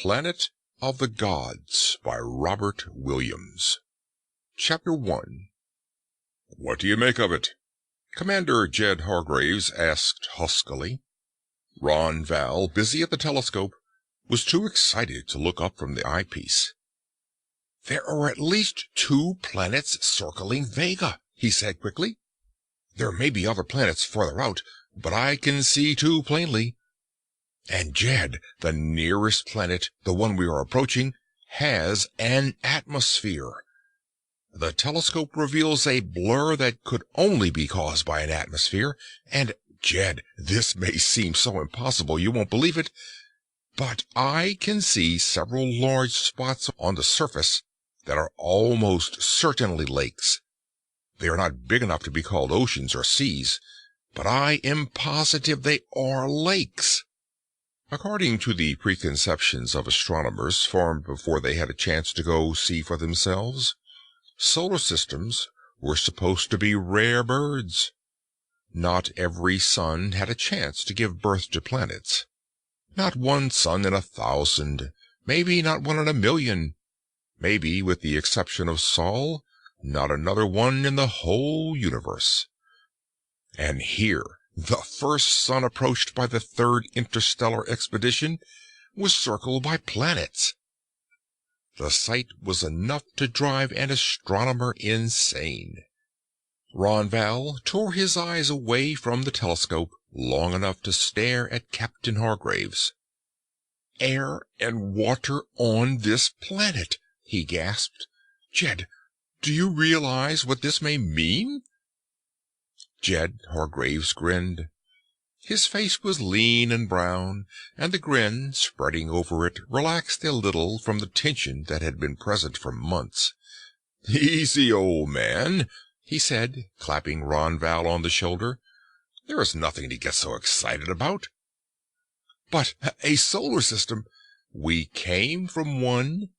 Planet of the Gods by Robert Williams. Chapter 1. "What do you make of it?" Commander Jed Hargraves asked huskily. Ron Val, busy at the telescope, was too excited to look up from the eyepiece. "There are at least 2 planets circling Vega," he said quickly. "There may be other planets farther out, but I can see 2 plainly. And Jed, the nearest planet, the one we are approaching, has an atmosphere. The telescope reveals a blur that could only be caused by an atmosphere, and, Jed, this may seem so impossible you won't believe it, but I can see several large spots on the surface that are almost certainly lakes. They are not big enough to be called oceans or seas, but I am positive they are lakes." According to the preconceptions of astronomers formed before they had a chance to go see for themselves, solar systems were supposed to be rare birds. Not every sun had a chance to give birth to planets. Not one sun in 1,000, maybe not one in 1,000,000. Maybe, with the exception of Sol, not another one in the whole universe. And here, the first sun approached by the 3rd interstellar expedition was circled by planets. The sight was enough to drive an astronomer insane. Ron Val tore his eyes away from the telescope long enough to stare at Captain Hargraves. "Air and water on this planet!" he gasped. "Jed, do you realize what this may mean?" Jed Hargraves grinned. His face was lean and brown, and the grin, spreading over it, relaxed a little from the tension that had been present for months. "Easy, old man," he said, clapping Ron Val on the shoulder. "There is nothing to get so excited about." "But a solar system—" "We came from one."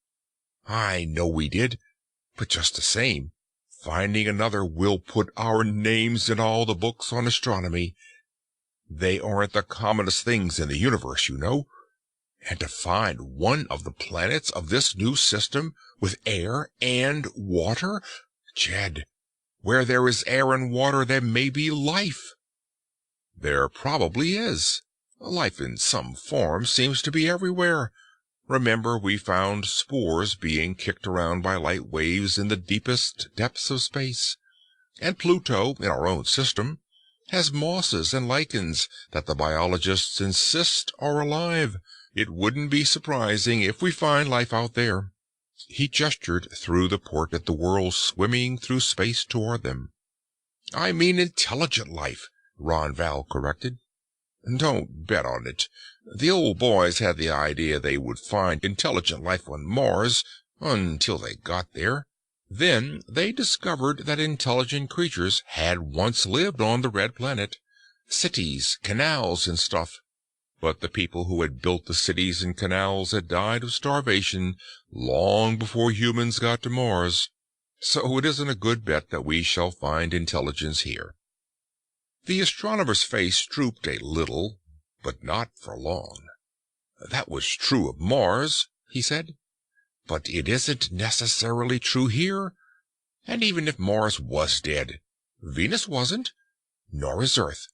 "I know we did, but just the same, finding another will put our names in all the books on astronomy. They aren't the commonest things in the universe, you know. And to find one of the planets of this new system with air and water, Jed, where there is air and water there may be life." "There probably is. Life in some form seems to be everywhere. Remember, we found spores being kicked around by light waves in the deepest depths of space. And Pluto, in our own system, has mosses and lichens that the biologists insist are alive. It wouldn't be surprising if we find life out there." He gestured through the port at the world swimming through space toward them. "I mean intelligent life," Ron Val corrected. "Don't bet on it. The old boys had the idea they would find intelligent life on Mars until they got there. Then they discovered that intelligent creatures had once lived on the Red Planet. Cities, canals, and stuff. But the people who had built the cities and canals had died of starvation long before humans got to Mars. So it isn't a good bet that we shall find intelligence here." The astronomer's face drooped a little, but not for long. "That was true of Mars," he said. "But it isn't necessarily true here. And even if Mars was dead, Venus wasn't, nor is Earth.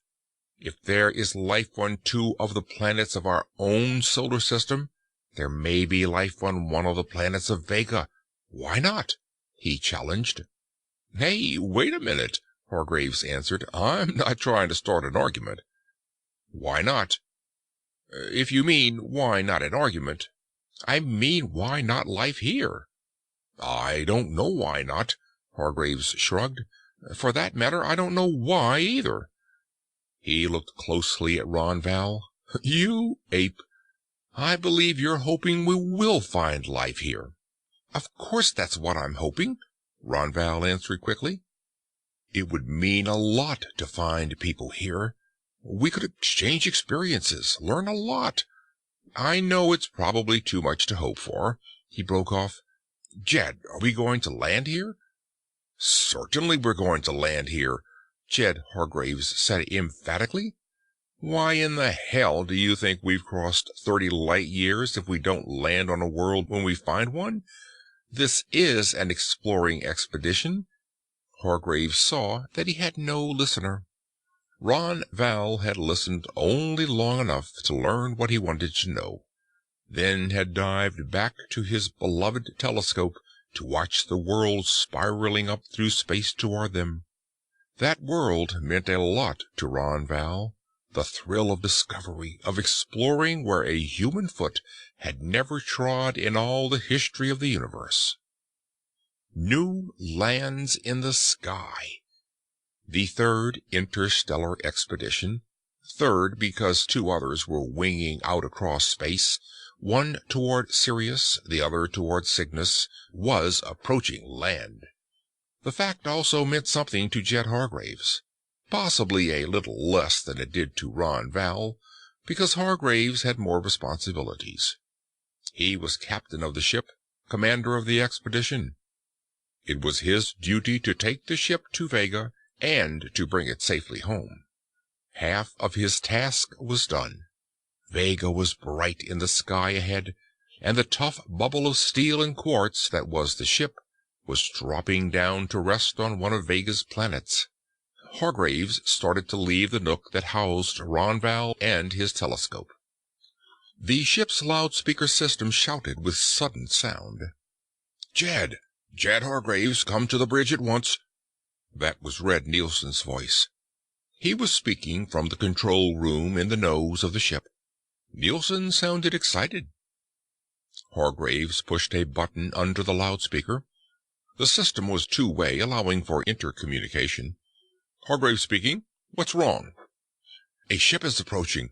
If there is life on 2 of the planets of our own solar system, there may be life on one of the planets of Vega. Why not?" he challenged. "Hey, wait a minute," Hargraves answered. "I'm not trying to start an argument." "Why not?" "If you mean why not an argument, I mean why not life here?" "I don't know why not," Hargraves shrugged. "For that matter, I don't know why either." He looked closely at Ron Val. "You ape, I believe you're hoping we will find life here." "Of course that's what I'm hoping," Ron Val answered quickly. "It would mean a lot to find people here. We could exchange experiences, learn a lot. I know it's probably too much to hope for." He broke off. "Jed, are we going to land here?" "Certainly we're going to land here," Jed Hargraves said emphatically. Why in the hell do you think we've crossed 30 light years if we don't land on a world when we find one? This is an exploring expedition." Hargraves saw that he had no listener. Ron Val had listened only long enough to learn what he wanted to know, then had dived back to his beloved telescope to watch the world spiraling up through space toward them. That world meant a lot to Ron Val, the thrill of discovery, of exploring where a human foot had never trod in all the history of the universe. New lands in the sky. The third interstellar expedition, third because two others were winging out across space, one toward Sirius, the other toward Cygnus, was approaching land. The fact also meant something to Jed Hargraves, possibly a little less than it did to Ron Val, because Hargraves had more responsibilities. He was captain of the ship, commander of the expedition. It was his duty to take the ship to Vega and to bring it safely home. Half of his task was done. Vega was bright in the sky ahead, and the tough bubble of steel and quartz that was the ship was dropping down to rest on one of Vega's planets. Hargraves started to leave the nook that housed Ron Val and his telescope. The ship's loudspeaker system shouted with sudden sound. "Jed! Jed Hargraves, come to the bridge at once." That was Red Nielsen's voice. He was speaking from the control room in the nose of the ship. Nielsen sounded excited. Hargraves pushed a button under the loudspeaker. The system was two-way, allowing for intercommunication. "Hargraves speaking. What's wrong?" "A ship is approaching.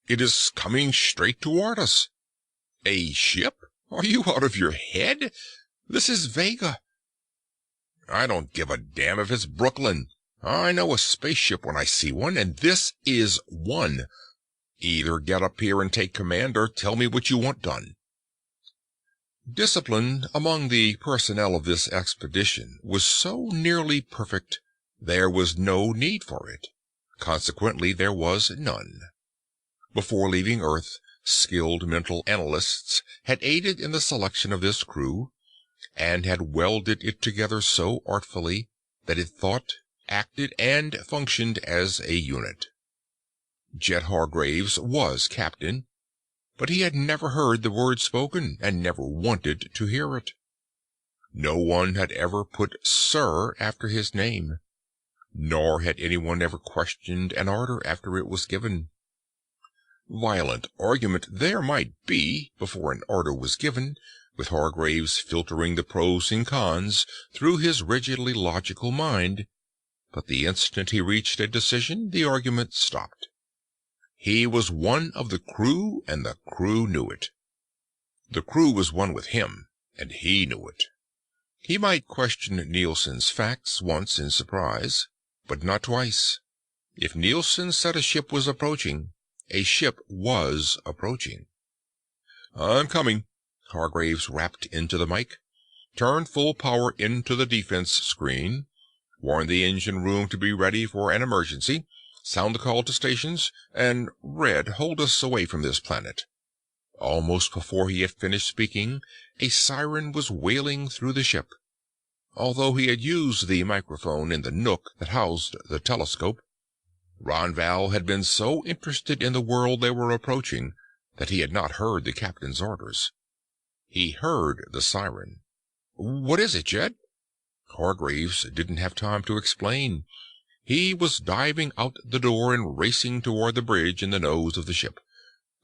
It is coming straight toward us." "A ship? Are you out of your head? This is Vega." "I don't give a damn if it's Brooklyn. I know a spaceship when I see one, and this is one. Either get up here and take command, or tell me what you want done." Discipline among the personnel of this expedition was so nearly perfect, there was no need for it. Consequently, there was none. Before leaving Earth, skilled mental analysts had aided in the selection of this crew, and had welded it together so artfully that it thought, acted, and functioned as a unit. Jed Hargraves was captain, but he had never heard the word spoken, and never wanted to hear it. No one had ever put Sir after his name, nor had anyone ever questioned an order after it was given. Violent argument there might be before an order was given, with Hargraves filtering the pros and cons through his rigidly logical mind, but the instant he reached a decision, the argument stopped. He was one of the crew, and the crew knew it. The crew was one with him, and he knew it. He might question Nielsen's facts once in surprise, but not twice. If Nielsen said a ship was approaching, a ship was approaching. "I'm coming." Hargraves rapped into the mic. "Turn full power into the defense screen. Warn the engine room to be ready for an emergency. Sound the call to stations, and Red, hold us away from this planet." Almost before he had finished speaking, a siren was wailing through the ship. Although he had used the microphone in the nook that housed the telescope, Ron Val had been so interested in the world they were approaching that he had not heard the captain's orders. He heard the siren. "What is it, Jed?" Hargraves didn't have time to explain. He was diving out the door and racing toward the bridge in the nose of the ship.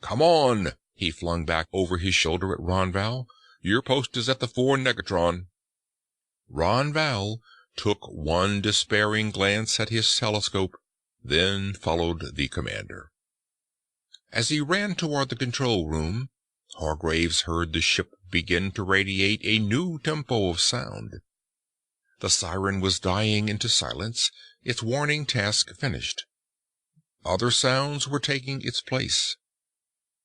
"Come on!" he flung back over his shoulder at Ron Val. "Your post is at the 4 negatron." Ron Val took one despairing glance at his telescope, then followed the commander. As he ran toward the control room, Hargraves heard the ship begin to radiate a new tempo of sound. The siren was dying into silence, its warning task finished. Other sounds were taking its place.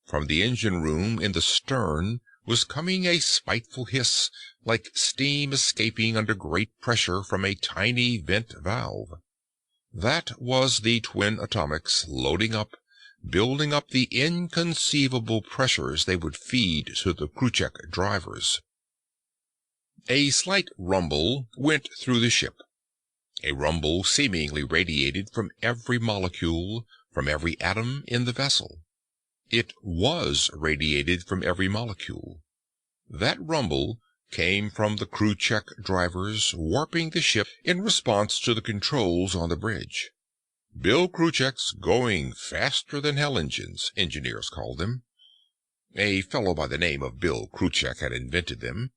From the engine room in the stern was coming a spiteful hiss, like steam escaping under great pressure from a tiny vent valve. That was the twin atomics loading up building up the inconceivable pressures they would feed to the Kruchek drivers. A slight rumble went through the ship, a rumble seemingly radiated from every molecule, from every atom in the vessel. It was radiated from every molecule. That rumble came from the Kruchek drivers warping the ship in response to the controls on the bridge. Bill Kruchek's going faster than hell engines, engineers called them. A fellow by the name of Bill Kruchek had invented them.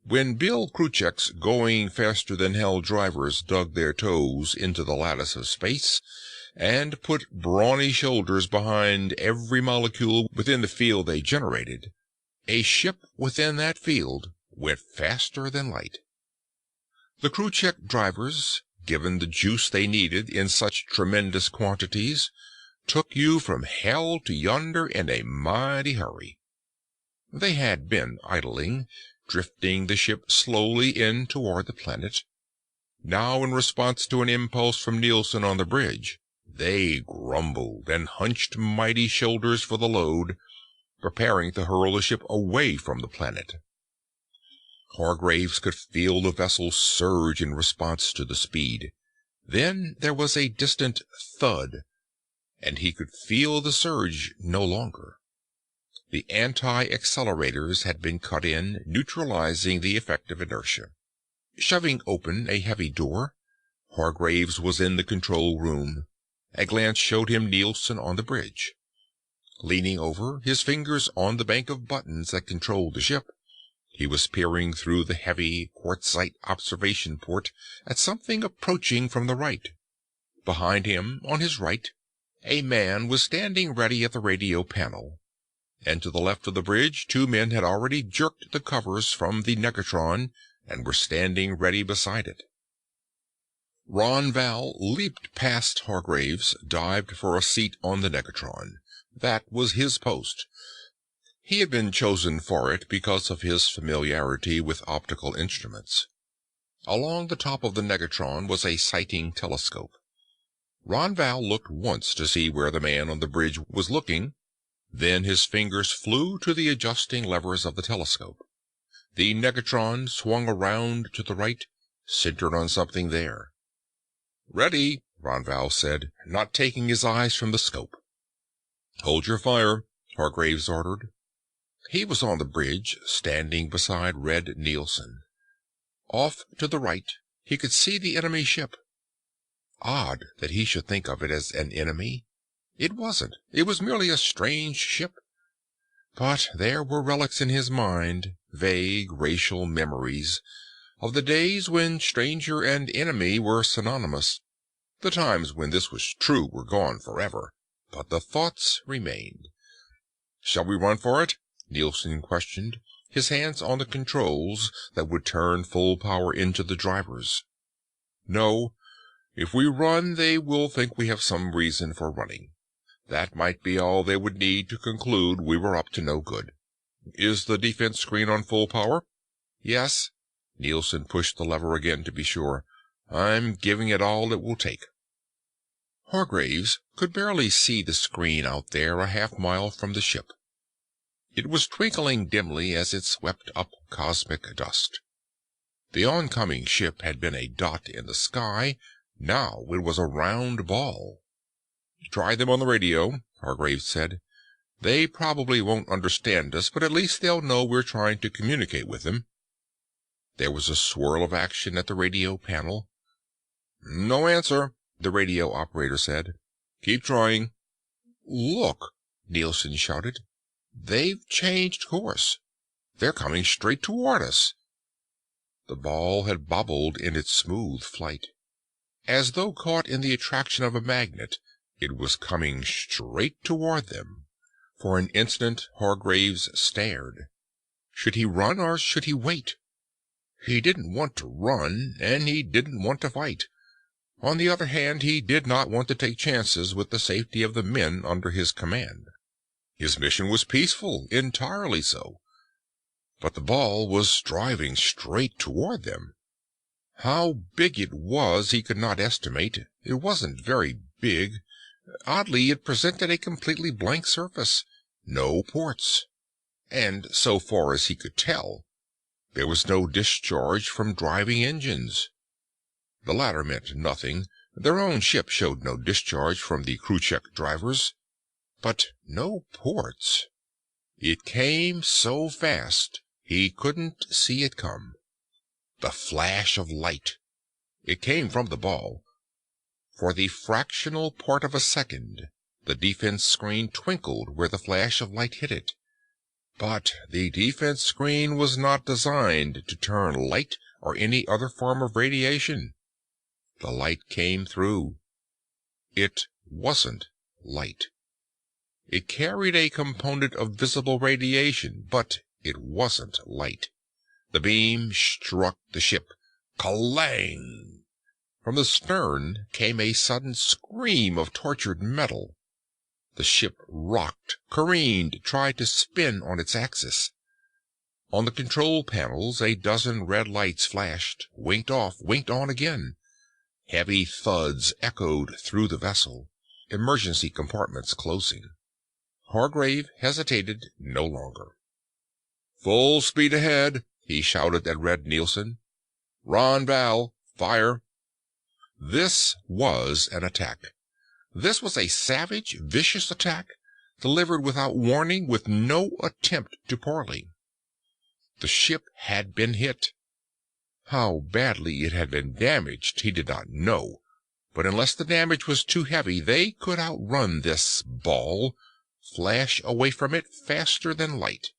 When Bill Kruchek's going faster than hell drivers dug their toes into the lattice of space and put brawny shoulders behind every molecule within the field they generated, a ship within that field went faster than light. The Kruchek drivers, given the juice they needed in such tremendous quantities, took you from hell to yonder in a mighty hurry. They had been idling, drifting the ship slowly in toward the planet. Now, in response to an impulse from Nielsen on the bridge, they grumbled and hunched mighty shoulders for the load, preparing to hurl the ship away from the planet. Hargraves could feel the vessel surge in response to the speed. Then there was a distant thud, and he could feel the surge no longer. The anti-accelerators had been cut in, neutralizing the effect of inertia. Shoving open a heavy door, Hargraves was in the control room. A glance showed him Nielsen on the bridge. Leaning over, his fingers on the bank of buttons that controlled the ship, he was peering through the heavy quartzite observation port at something approaching from the right. Behind him, on his right, a man was standing ready at the radio panel, and to the left of the bridge 2 men had already jerked the covers from the negatron and were standing ready beside it. Ron Val leaped past Hargraves, dived for a seat on the negatron. That was his post. He had been chosen for it because of his familiarity with optical instruments. Along the top of the negatron was a sighting telescope. Ron Val looked once to see where the man on the bridge was looking. Then his fingers flew to the adjusting levers of the telescope. The negatron swung around to the right, centered on something there. "Ready," Ron Val said, not taking his eyes from the scope. "Hold your fire," Hargraves ordered. He was on the bridge, standing beside Red Nielsen. Off to the right, he could see the enemy ship. Odd that he should think of it as an enemy. It wasn't. It was merely a strange ship. But there were relics in his mind, vague racial memories, of the days when stranger and enemy were synonymous. The times when this was true were gone forever, but the thoughts remained. "Shall we run for it?" Nielsen questioned, his hands on the controls that would turn full power into the drivers. "No. If we run, they will think we have some reason for running. That might be all they would need to conclude we were up to no good. Is the defense screen on full power?" "Yes." Nielsen pushed the lever again to be sure. "I'm giving it all it will take." Hargraves could barely see the screen out there a half-mile from the ship. It was twinkling dimly as it swept up cosmic dust. The oncoming ship had been a dot in the sky. Now it was a round ball. "Try them on the radio," Hargraves said. "They probably won't understand us, but at least they'll know we're trying to communicate with them." There was a swirl of action at the radio panel. "No answer," the radio operator said. "Keep trying." "Look!" Nielsen shouted. "They've changed course. They're coming straight toward us." The ball had bobbled in its smooth flight. As though caught in the attraction of a magnet, it was coming straight toward them. For an instant Hargraves stared. Should he run or should he wait? He didn't want to run, and he didn't want to fight. On the other hand, he did not want to take chances with the safety of the men under his command. His mission was peaceful, entirely so. But the ball was driving straight toward them. How big it was he could not estimate. It wasn't very big. Oddly, it presented a completely blank surface. No ports. And so far as he could tell, there was no discharge from driving engines. The latter meant nothing. Their own ship showed no discharge from the crew-check drivers. But no ports. It came so fast he couldn't see it come. The flash of light. It came from the ball. For the fractional part of a second, the defense screen twinkled where the flash of light hit it. But the defense screen was not designed to turn light or any other form of radiation. The light came through. It wasn't light. It carried a component of visible radiation, but it wasn't light. The beam struck the ship. Clang! From the stern came a sudden scream of tortured metal. The ship rocked, careened, tried to spin on its axis. On the control panels, a dozen red lights flashed, winked off, winked on again. Heavy thuds echoed through the vessel, emergency compartments closing. Hargrave hesitated no longer. "Full speed ahead," he shouted at Red Nielsen. "Ron Val, fire." This was an attack. This was a savage, vicious attack, delivered without warning, with no attempt to parley. The ship had been hit. How badly it had been damaged he did not know, but unless the damage was too heavy, they could outrun this ball, flash away from it faster than light,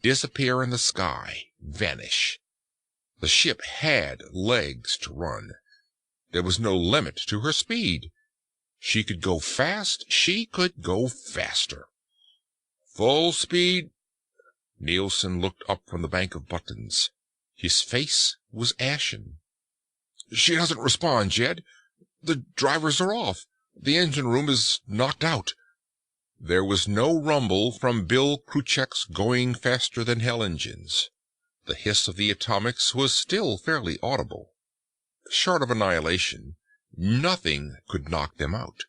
disappear in the sky, vanish. The ship had legs to run. There was no limit to her speed. She could go fast, she could go faster. "Full speed." Nielsen looked up from the bank of buttons. His face was ashen. "She doesn't respond, Jed. The drivers are off. The engine room is knocked out." There was no rumble from Bill Kruchek's going-faster-than-hell engines. The hiss of the atomics was still fairly audible. Short of annihilation, nothing could knock them out.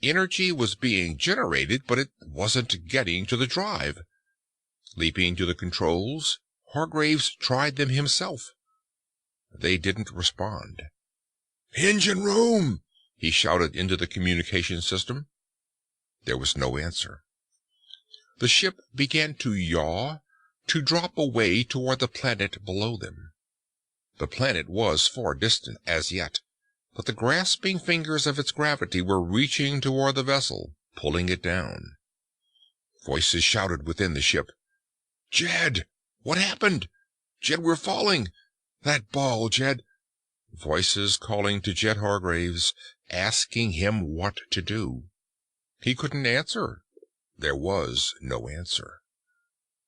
Energy was being generated, but it wasn't getting to the drive. Leaping to the controls, Hargraves tried them himself. They didn't respond. "Engine room!" he shouted into the communication system. There was no answer. The ship began to yaw, to drop away toward the planet below them. The planet was far distant as yet, but the grasping fingers of its gravity were reaching toward the vessel, pulling it down. Voices shouted within the ship. "Jed! What happened? Jed, we're falling! That ball, Jed!" Voices calling to Jed Hargraves, asking him what to do. He couldn't answer. There was no answer.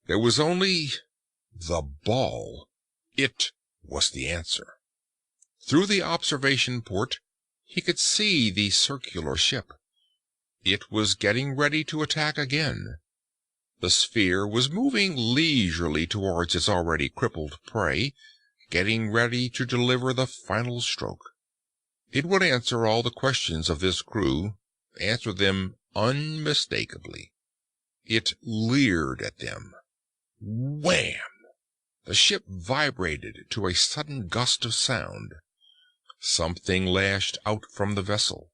There was only the ball. It was the answer. Through the observation port, he could see the circular ship. It was getting ready to attack again. The sphere was moving leisurely towards its already crippled prey, getting ready to deliver the final stroke. It would answer all the questions of this crew, answer them unmistakably. It leered at them. Wham! The ship vibrated to a sudden gust of sound. Something lashed out from the vessel.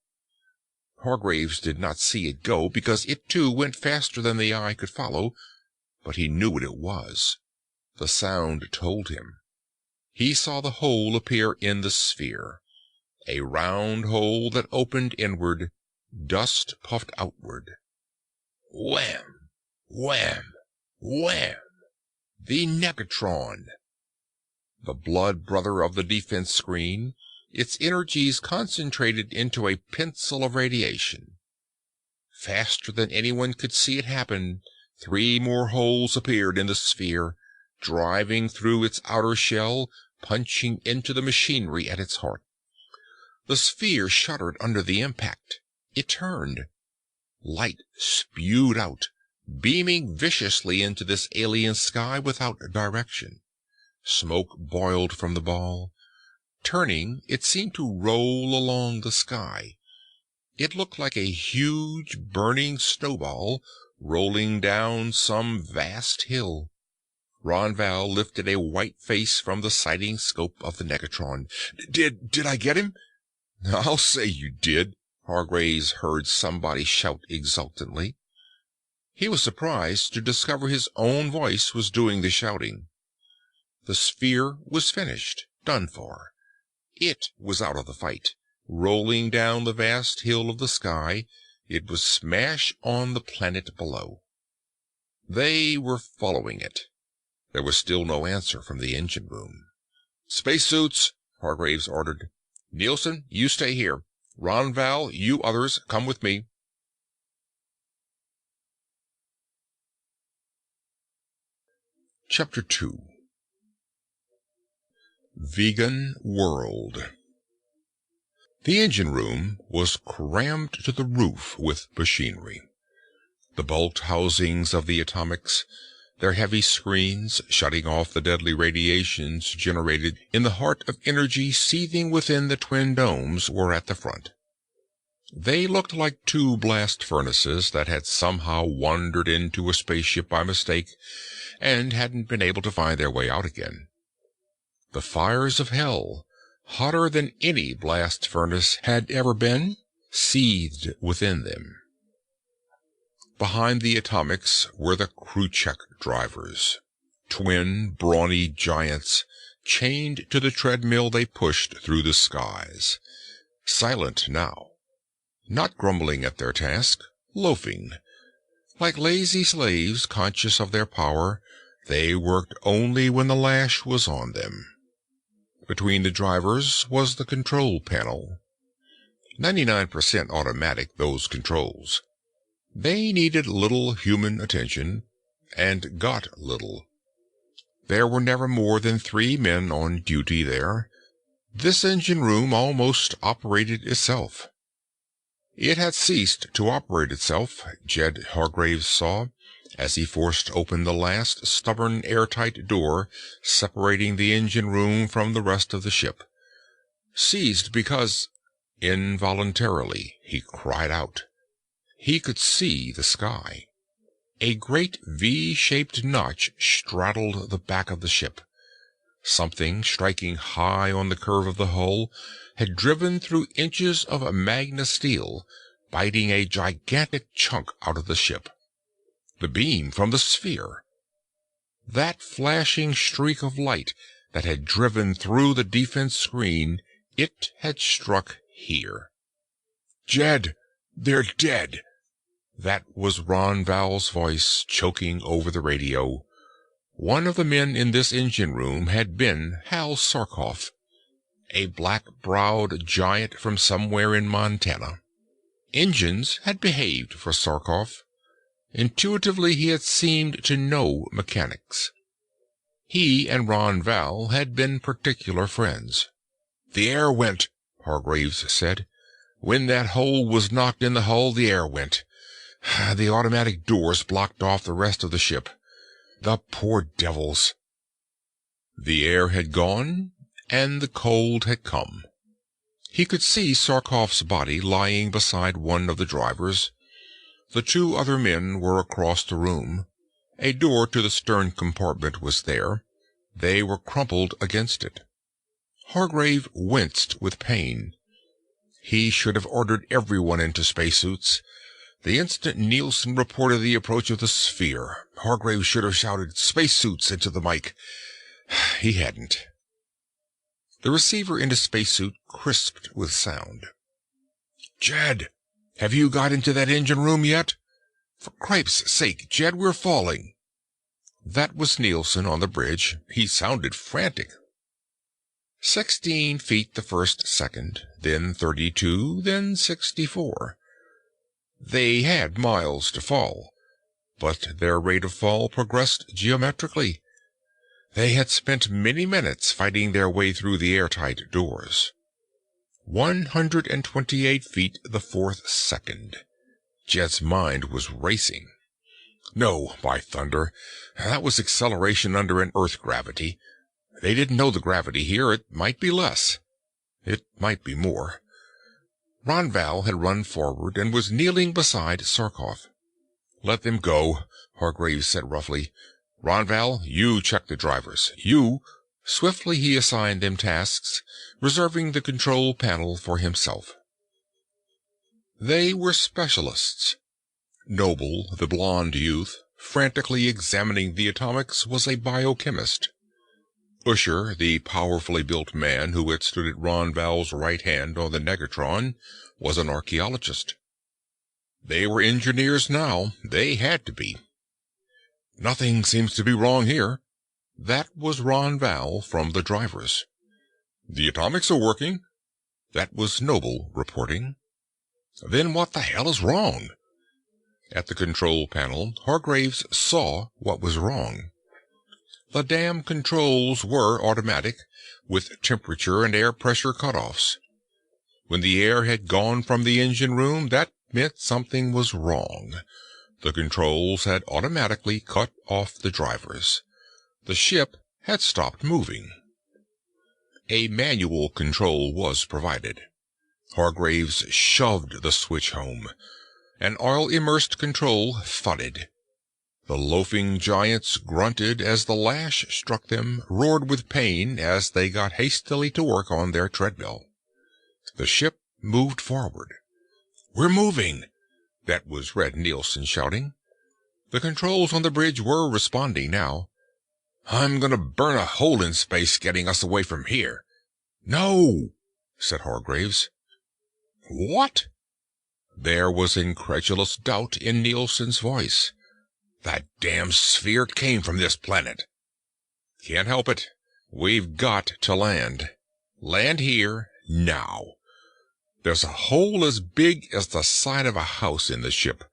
Hargraves did not see it go, because it too went faster than the eye could follow, but he knew what it was. The sound told him. He saw the hole appear in the sphere, a round hole that opened inward, dust puffed outward. Wham! Wham! Wham! The negatron! The blood brother of the defense screen, its energies concentrated into a pencil of radiation. Faster than anyone could see it happen, 3 more holes appeared in the sphere, driving through its outer shell, punching into the machinery at its heart. The sphere shuddered under the impact. It turned. Light spewed out, beaming viciously into this alien sky without direction. Smoke boiled from the ball. Turning, it seemed to roll along the sky. It looked like a huge burning snowball rolling down some vast hill. Ronval lifted a white face from the sighting scope of the negatron. Did I get him?" "I'll say you did," Hargraves heard somebody shout exultantly. He was surprised to discover his own voice was doing the shouting. The sphere was finished, done for. It was out of the fight, rolling down the vast hill of the sky. It was smash on the planet below. They were following it. There was still no answer from the engine room. "Spacesuits," Hargraves ordered. "Nielsen, you stay here. Ronval, you others, come with me." Chapter 2. Vegan World. The engine room was crammed to the roof with machinery. The bulked housings of the atomics, their heavy screens shutting off the deadly radiations generated in the heart of energy seething within the twin domes, were at the front. They looked like two blast furnaces that had somehow wandered into a spaceship by mistake and hadn't been able to find their way out again. The fires of hell, hotter than any blast furnace had ever been, seethed within them. Behind the atomics were the crew-check drivers, twin brawny giants chained to the treadmill they pushed through the skies, silent now, not grumbling at their task, loafing. Like lazy slaves conscious of their power, they worked only when the lash was on them. Between the drivers was the control panel. 99% automatic, those controls. They needed little human attention, and got little. There were never more than 3 men on duty there. This engine room almost operated itself. It had ceased to operate itself, Jed Hargraves saw, as he forced open the last stubborn airtight door separating the engine room from the rest of the ship. Seized because, involuntarily, he cried out. He could see the sky. A great V-shaped notch straddled the back of the ship. Something striking high on the curve of the hull had driven through inches of magna steel, biting a gigantic chunk out of the ship. The beam from the sphere. That flashing streak of light that had driven through the defense screen, it had struck here. "Jed, they're dead!" That was Ronval's voice, choking over the radio. One of the men in this engine room had been Hal Sarkoff, a black-browed giant from somewhere in Montana. Engines had behaved for Sarkoff. Intuitively he had seemed to know mechanics. He and Ronval had been particular friends. "The air went," Hargraves said. "When that hole was knocked in the hull, the air went. The automatic doors blocked off the rest of the ship. The poor devils." The air had gone, and the cold had come. He could see Sarkoff's body lying beside one of the drivers. The 2 other men were across the room. A door to the stern compartment was there. They were crumpled against it. Hargrave winced with pain. He should have ordered everyone into spacesuits. The instant Nielsen reported the approach of the sphere, Hargraves should have shouted "Spacesuits" into the mic. He hadn't. The receiver in his spacesuit crisped with sound. "Jed, have you got into that engine room yet? For cripe's sake, Jed, we're falling." That was Nielsen on the bridge. He sounded frantic. 16 feet the first second, then 32, then 64. They had miles to fall, but their rate of fall progressed geometrically. They had spent many minutes fighting their way through the airtight doors. 128 feet the 4th second. Jed's mind was racing. No, by thunder, that was acceleration under an Earth gravity. They didn't know the gravity here. It might be less. It might be more. Ronval had run forward and was kneeling beside Sarkoff. "Let them go," Hargraves said roughly. "Ronval, you check the drivers. You—" Swiftly he assigned them tasks, reserving the control panel for himself. They were specialists. Noble, the blond youth, frantically examining the atomics, was a biochemist. Usher, the powerfully built man who had stood at Ronval's right hand on the Negatron, was an archaeologist. They were engineers now. They had to be. "Nothing seems to be wrong here." That was Ronval from the drivers. "The atomics are working." That was Noble reporting. "Then what the hell is wrong?" At the control panel, Hargraves saw what was wrong. The damn controls were automatic, with temperature and air pressure cutoffs. When the air had gone from the engine room, that meant something was wrong. The controls had automatically cut off the drivers. The ship had stopped moving. A manual control was provided. Hargraves shoved the switch home. An oil-immersed control thudded. The loafing giants grunted as the lash struck them, roared with pain as they got hastily to work on their treadmill. The ship moved forward. "We're moving!" That was Red Nielsen shouting. The controls on the bridge were responding now. "I'm gonna burn a hole in space getting us away from here." "No," said Hargraves. "What?" There was incredulous doubt in Nielsen's voice. "That damn sphere came from this planet." "Can't help it. We've got to land. Land here, now. There's a hole as big as the side of a house in the ship.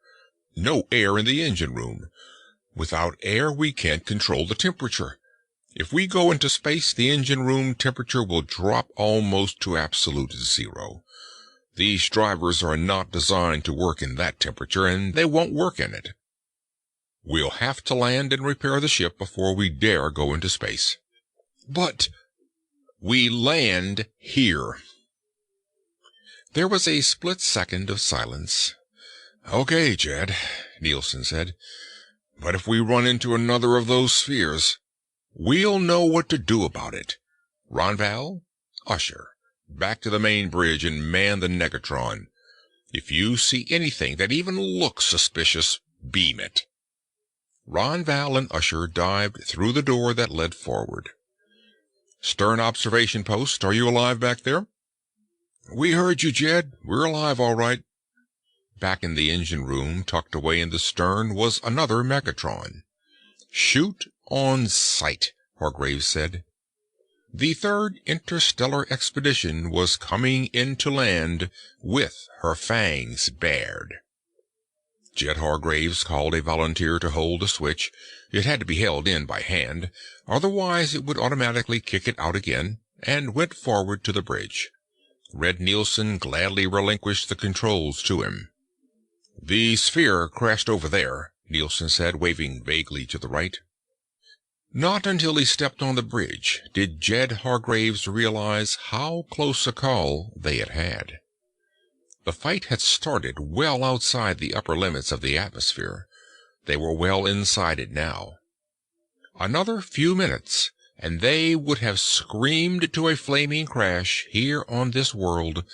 No air in the engine room. Without air, we can't control the temperature. If we go into space, the engine room temperature will drop almost to absolute zero. These drivers are not designed to work in that temperature, and they won't work in it. We'll have to land and repair the ship before we dare go into space." "But—" "We land here." There was a split second of silence. "Okay, Jed," Nielsen said. "But if we run into another of those spheres, we'll know what to do about it. Ronval, Usher, back to the main bridge and man the Negatron. If you see anything that even looks suspicious, beam it." Ronval and Usher dived through the door that led forward. "Stern observation post, are you alive back there?" "We heard you, Jed. We're alive, all right." Back in the engine room, tucked away in the stern, was another Megatron. "Shoot on sight," Hargraves said. The third interstellar expedition was coming into land with her fangs bared. Jed Hargraves called a volunteer to hold the switch. It had to be held in by hand, otherwise it would automatically kick it out again, and went forward to the bridge. Red Nielsen gladly relinquished the controls to him. "The sphere crashed over there," Nielsen said, waving vaguely to the right. Not until he stepped on the bridge did Jed Hargraves realize how close a call they had had. The fight had started well outside the upper limits of the atmosphere. They were well inside it now. Another few minutes, and they would have screamed to a flaming crash here on this world,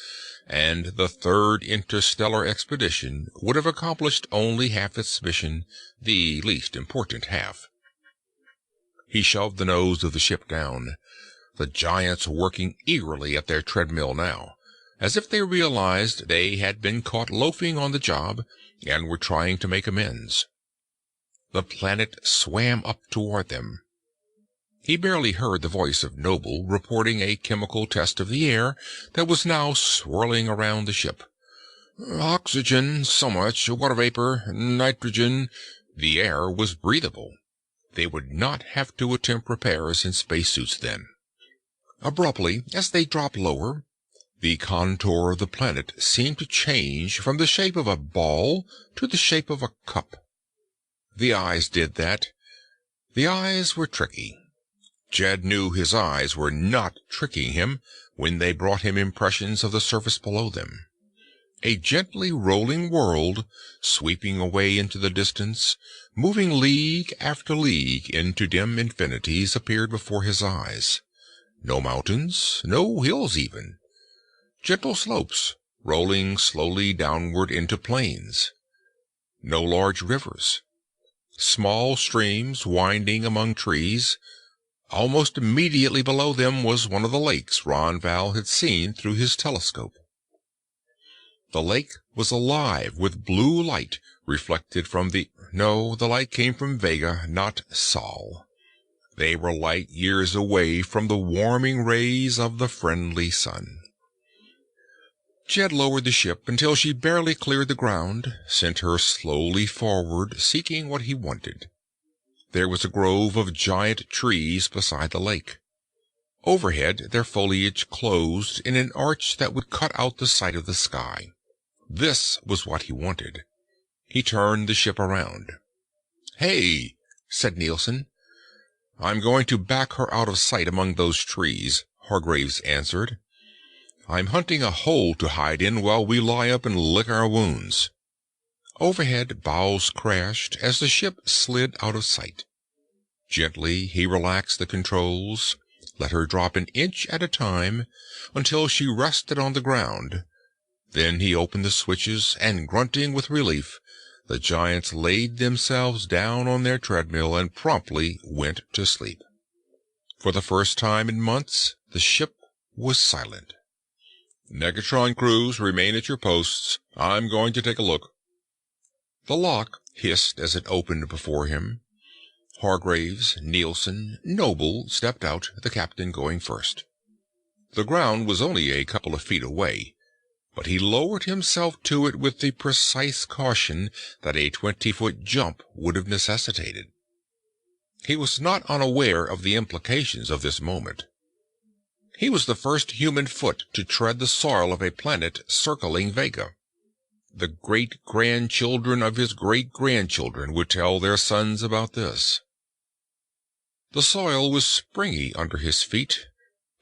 and the third interstellar expedition would have accomplished only half its mission, the least important half. He shoved the nose of the ship down. The giants were working eagerly at their treadmill now, as if they realized they had been caught loafing on the job and were trying to make amends. The planet swam up toward them. He barely heard the voice of Noble reporting a chemical test of the air that was now swirling around the ship. "Oxygen, so much, water vapor, nitrogen." The air was breathable. They would not have to attempt repairs in spacesuits then. Abruptly, as they dropped lower, the contour of the planet seemed to change from the shape of a ball to the shape of a cup. The eyes did that. The eyes were tricky. Jed knew his eyes were not tricking him when they brought him impressions of the surface below them. A gently rolling world, sweeping away into the distance, moving league after league into dim infinities, appeared before his eyes. No mountains, no hills even. Gentle slopes, rolling slowly downward into plains. No large rivers. Small streams winding among trees. Almost immediately below them was one of the lakes Ron Val had seen through his telescope. The lake was alive with blue light reflected from the light came from Vega, not Sol. They were light years away from the warming rays of the friendly sun. Jed lowered the ship until she barely cleared the ground, sent her slowly forward, seeking what he wanted. There was a grove of giant trees beside the lake. Overhead, their foliage closed in an arch that would cut out the sight of the sky. This was what he wanted. He turned the ship around. "Hey," said Nielsen. "I'm going to back her out of sight among those trees," Hargraves answered. "I'm hunting a hole to hide in while we lie up and lick our wounds." Overhead, boughs crashed as the ship slid out of sight. Gently, he relaxed the controls, let her drop an inch at a time until she rested on the ground. Then he opened the switches, and grunting with relief, the giants laid themselves down on their treadmill and promptly went to sleep. For the first time in months, the ship was silent. "Negatron crews, remain at your posts. I'm going to take a look." The lock hissed as it opened before him. Hargraves, Nielsen, Noble stepped out, the captain going first. The ground was only a couple of feet away, but he lowered himself to it with the precise caution that a 20-foot jump would have necessitated. He was not unaware of the implications of this moment. He was the first human foot to tread the soil of a planet circling Vega. The great-grandchildren of his great-grandchildren would tell their sons about this. The soil was springy under his feet,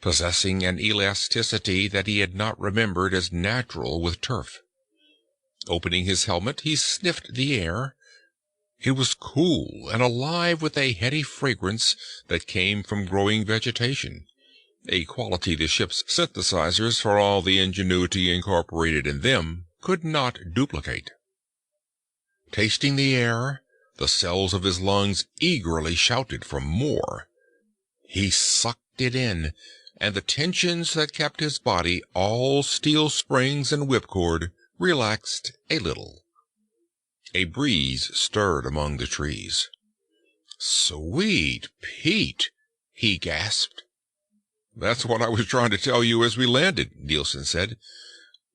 possessing an elasticity that he had not remembered as natural with turf. Opening his helmet, he sniffed the air. It was cool and alive with a heady fragrance that came from growing vegetation, a quality the ship's synthesizers, for all the ingenuity incorporated in them, could not duplicate. Tasting the air, the cells of his lungs eagerly shouted for more. He sucked it in, and the tensions that kept his body all steel springs and whipcord relaxed a little. A breeze stirred among the trees. "Sweet Pete!" he gasped. "That's what I was trying to tell you as we landed," Nielsen said.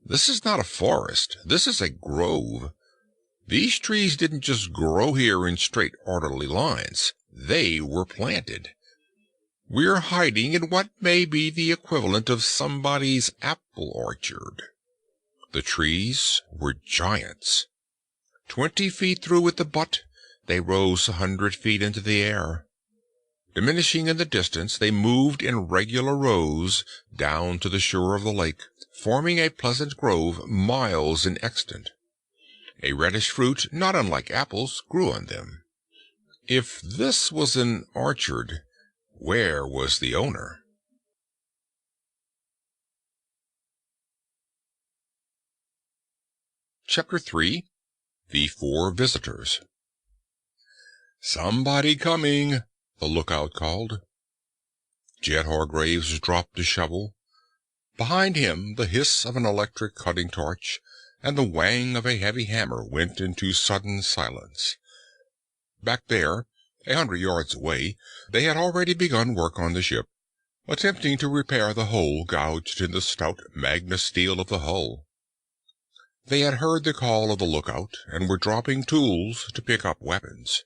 "This is not a forest. This is a grove. These trees didn't just grow here in straight, orderly lines. They were planted. We're hiding in what may be the equivalent of somebody's apple orchard." The trees were giants. 20 feet through at the butt, they rose 100 feet into the air. Diminishing in the distance, they moved in regular rows down to the shore of the lake, forming a pleasant grove miles in extent. A reddish fruit, not unlike apples, grew on them. If this was an orchard, where was the owner? Chapter 3. The Four Visitors. "Somebody coming," the lookout called. Jed Hargraves dropped the shovel. Behind him, the hiss of an electric cutting torch and the whang of a heavy hammer went into sudden silence. Back there, 100 yards away, they had already begun work on the ship, attempting to repair the hole gouged in the stout magna steel of the hull. They had heard the call of the lookout and were dropping tools to pick up weapons.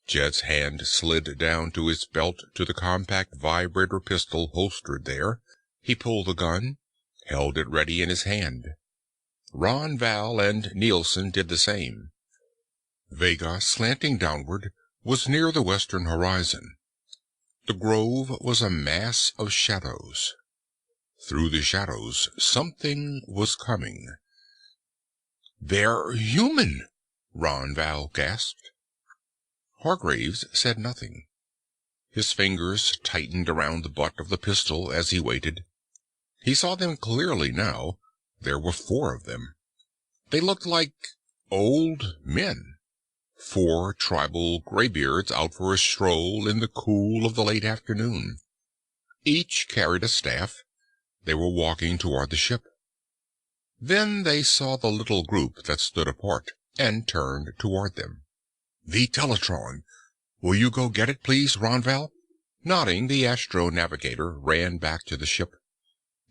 Jed's hand slid down to his belt to the compact vibrator pistol holstered there. He pulled the gun, held it ready in his hand. Ron Val and Nielsen did the same. Vega, slanting downward, was near the western horizon. The grove was a mass of shadows. Through the shadows, something was coming. "They're human!" Ron Val gasped. Hargraves said nothing. His fingers tightened around the butt of the pistol as he waited. He saw them clearly now. There were 4 of them. They looked like old men. 4 tribal graybeards out for a stroll in the cool of the late afternoon. Each carried a staff. They were walking toward the ship. Then they saw the little group that stood apart and turned toward them. "The Teletron. Will you go get it, please, Ronval?" Nodding, the astro-navigator ran back to the ship.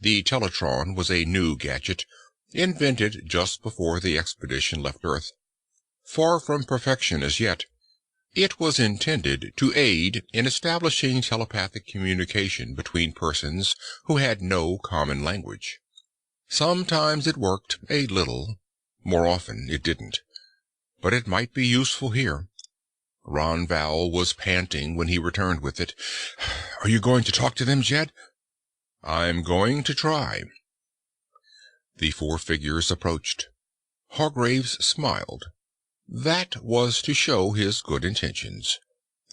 The Teletron was a new gadget, invented just before the expedition left Earth. Far from perfection as yet, it was intended to aid in establishing telepathic communication between persons who had no common language. Sometimes it worked a little. More often it didn't. But it might be useful here. Ron Val was panting when he returned with it. "Are you going to talk to them, Jed?" "I'm going to try." The 4 figures approached. Hargraves smiled. That was to show his good intentions.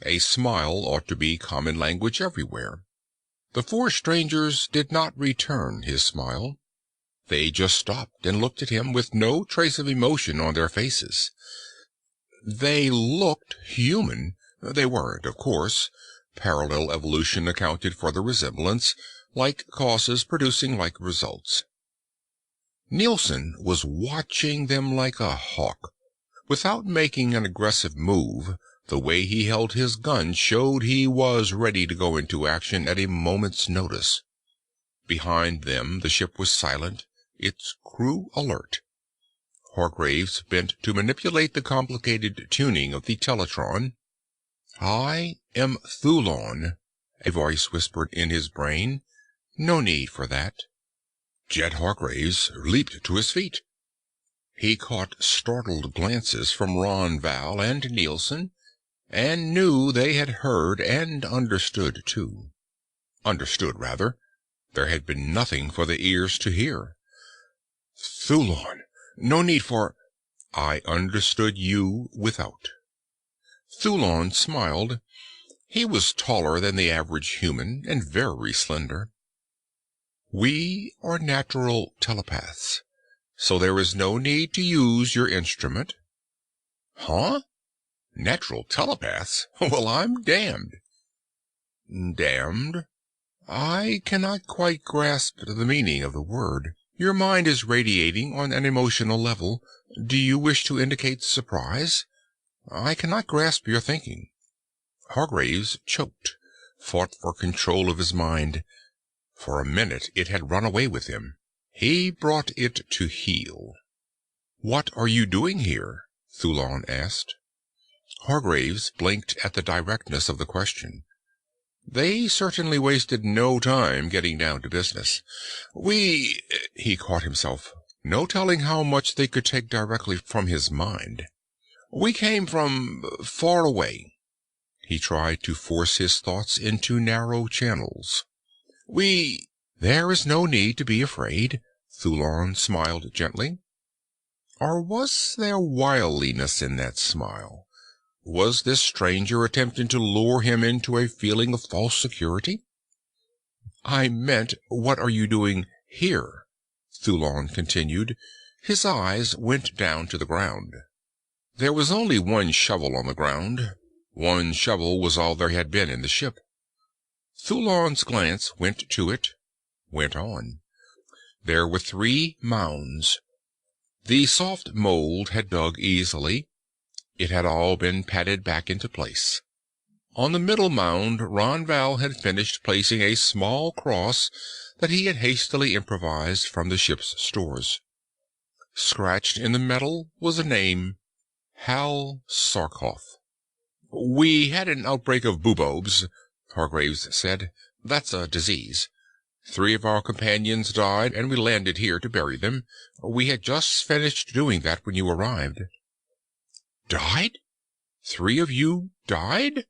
A smile ought to be common language everywhere. The 4 strangers did not return his smile. They just stopped and looked at him with no trace of emotion on their faces. They looked human. They weren't, of course. Parallel evolution accounted for the resemblance, like causes producing like results. Nielsen was watching them like a hawk. Without making an aggressive move, the way he held his gun showed he was ready to go into action at a moment's notice. Behind them the ship was silent, its crew alert. Hargraves bent to manipulate the complicated tuning of the Teletron. "I am Thulon," a voice whispered in his brain. "No need for that." Jed Hargraves leaped to his feet. He caught startled glances from Ron Val and Nielsen, and knew they had heard and understood, too. Understood, rather. There had been nothing for the ears to hear. "Thulon, no need for—" "I understood you without." Thulon smiled. He was taller than the average human and very slender. "We are natural telepaths, so there is no need to use your instrument." "Huh? Natural telepaths? Well, I'm damned." "Damned? I cannot quite grasp the meaning of the word. Your mind is radiating on an emotional level. Do you wish to indicate surprise? I cannot grasp your thinking." Hargraves choked, fought for control of his mind. For a minute it had run away with him. He brought it to heel. "What are you doing here?" Thulon asked. Hargraves blinked at the directness of the question. They certainly wasted no time getting down to business. He caught himself. No telling how much they could take directly from his mind. "We came from far away." He tried to force his thoughts into narrow channels. "There is no need to be afraid," Thulon smiled gently. Or was there wiliness in that smile? Was this stranger attempting to lure him into a feeling of false security? "I meant, what are you doing here?" Thulon continued. His eyes went down to the ground. There was only one shovel on the ground. One shovel was all there had been in the ship. Thulon's glance went to it, went on. There were 3 mounds. The soft mold had dug easily. It had all been patted back into place. On the middle mound, Ron Val had finished placing a small cross that he had hastily improvised from the ship's stores. Scratched in the metal was a name, Hal Sarkoff. "We had an outbreak of buboes," Hargraves said. "That's a disease. 3 of our companions died, and we landed here to bury them. We had just finished doing that when you arrived." "Died? 3 of you died?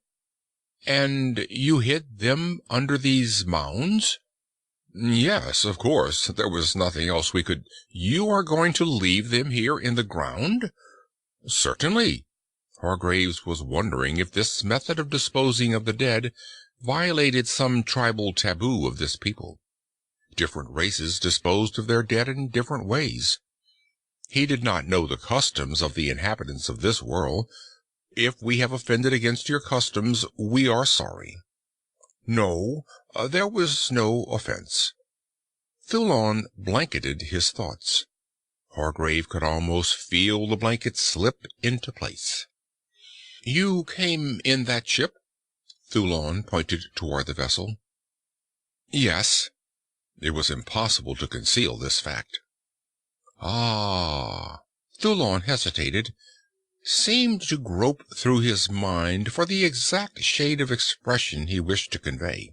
And you hid them under these mounds?" Yes, of course. There was nothing else we could— You are going to leave them here in the ground? Certainly. Hargraves was wondering if this method of disposing of the dead violated some tribal taboo of this people. Different races disposed of their dead in different ways. He did not know the customs of the inhabitants of this world. If we have offended against your customs, we are sorry. No, there was no offense. Thulon blanketed his thoughts. Hargrave could almost feel the blanket slip into place. You came in that ship? Thulon pointed toward the vessel. Yes. It was impossible to conceal this fact. Ah. Thulon hesitated, seemed to grope through his mind for the exact shade of expression he wished to convey.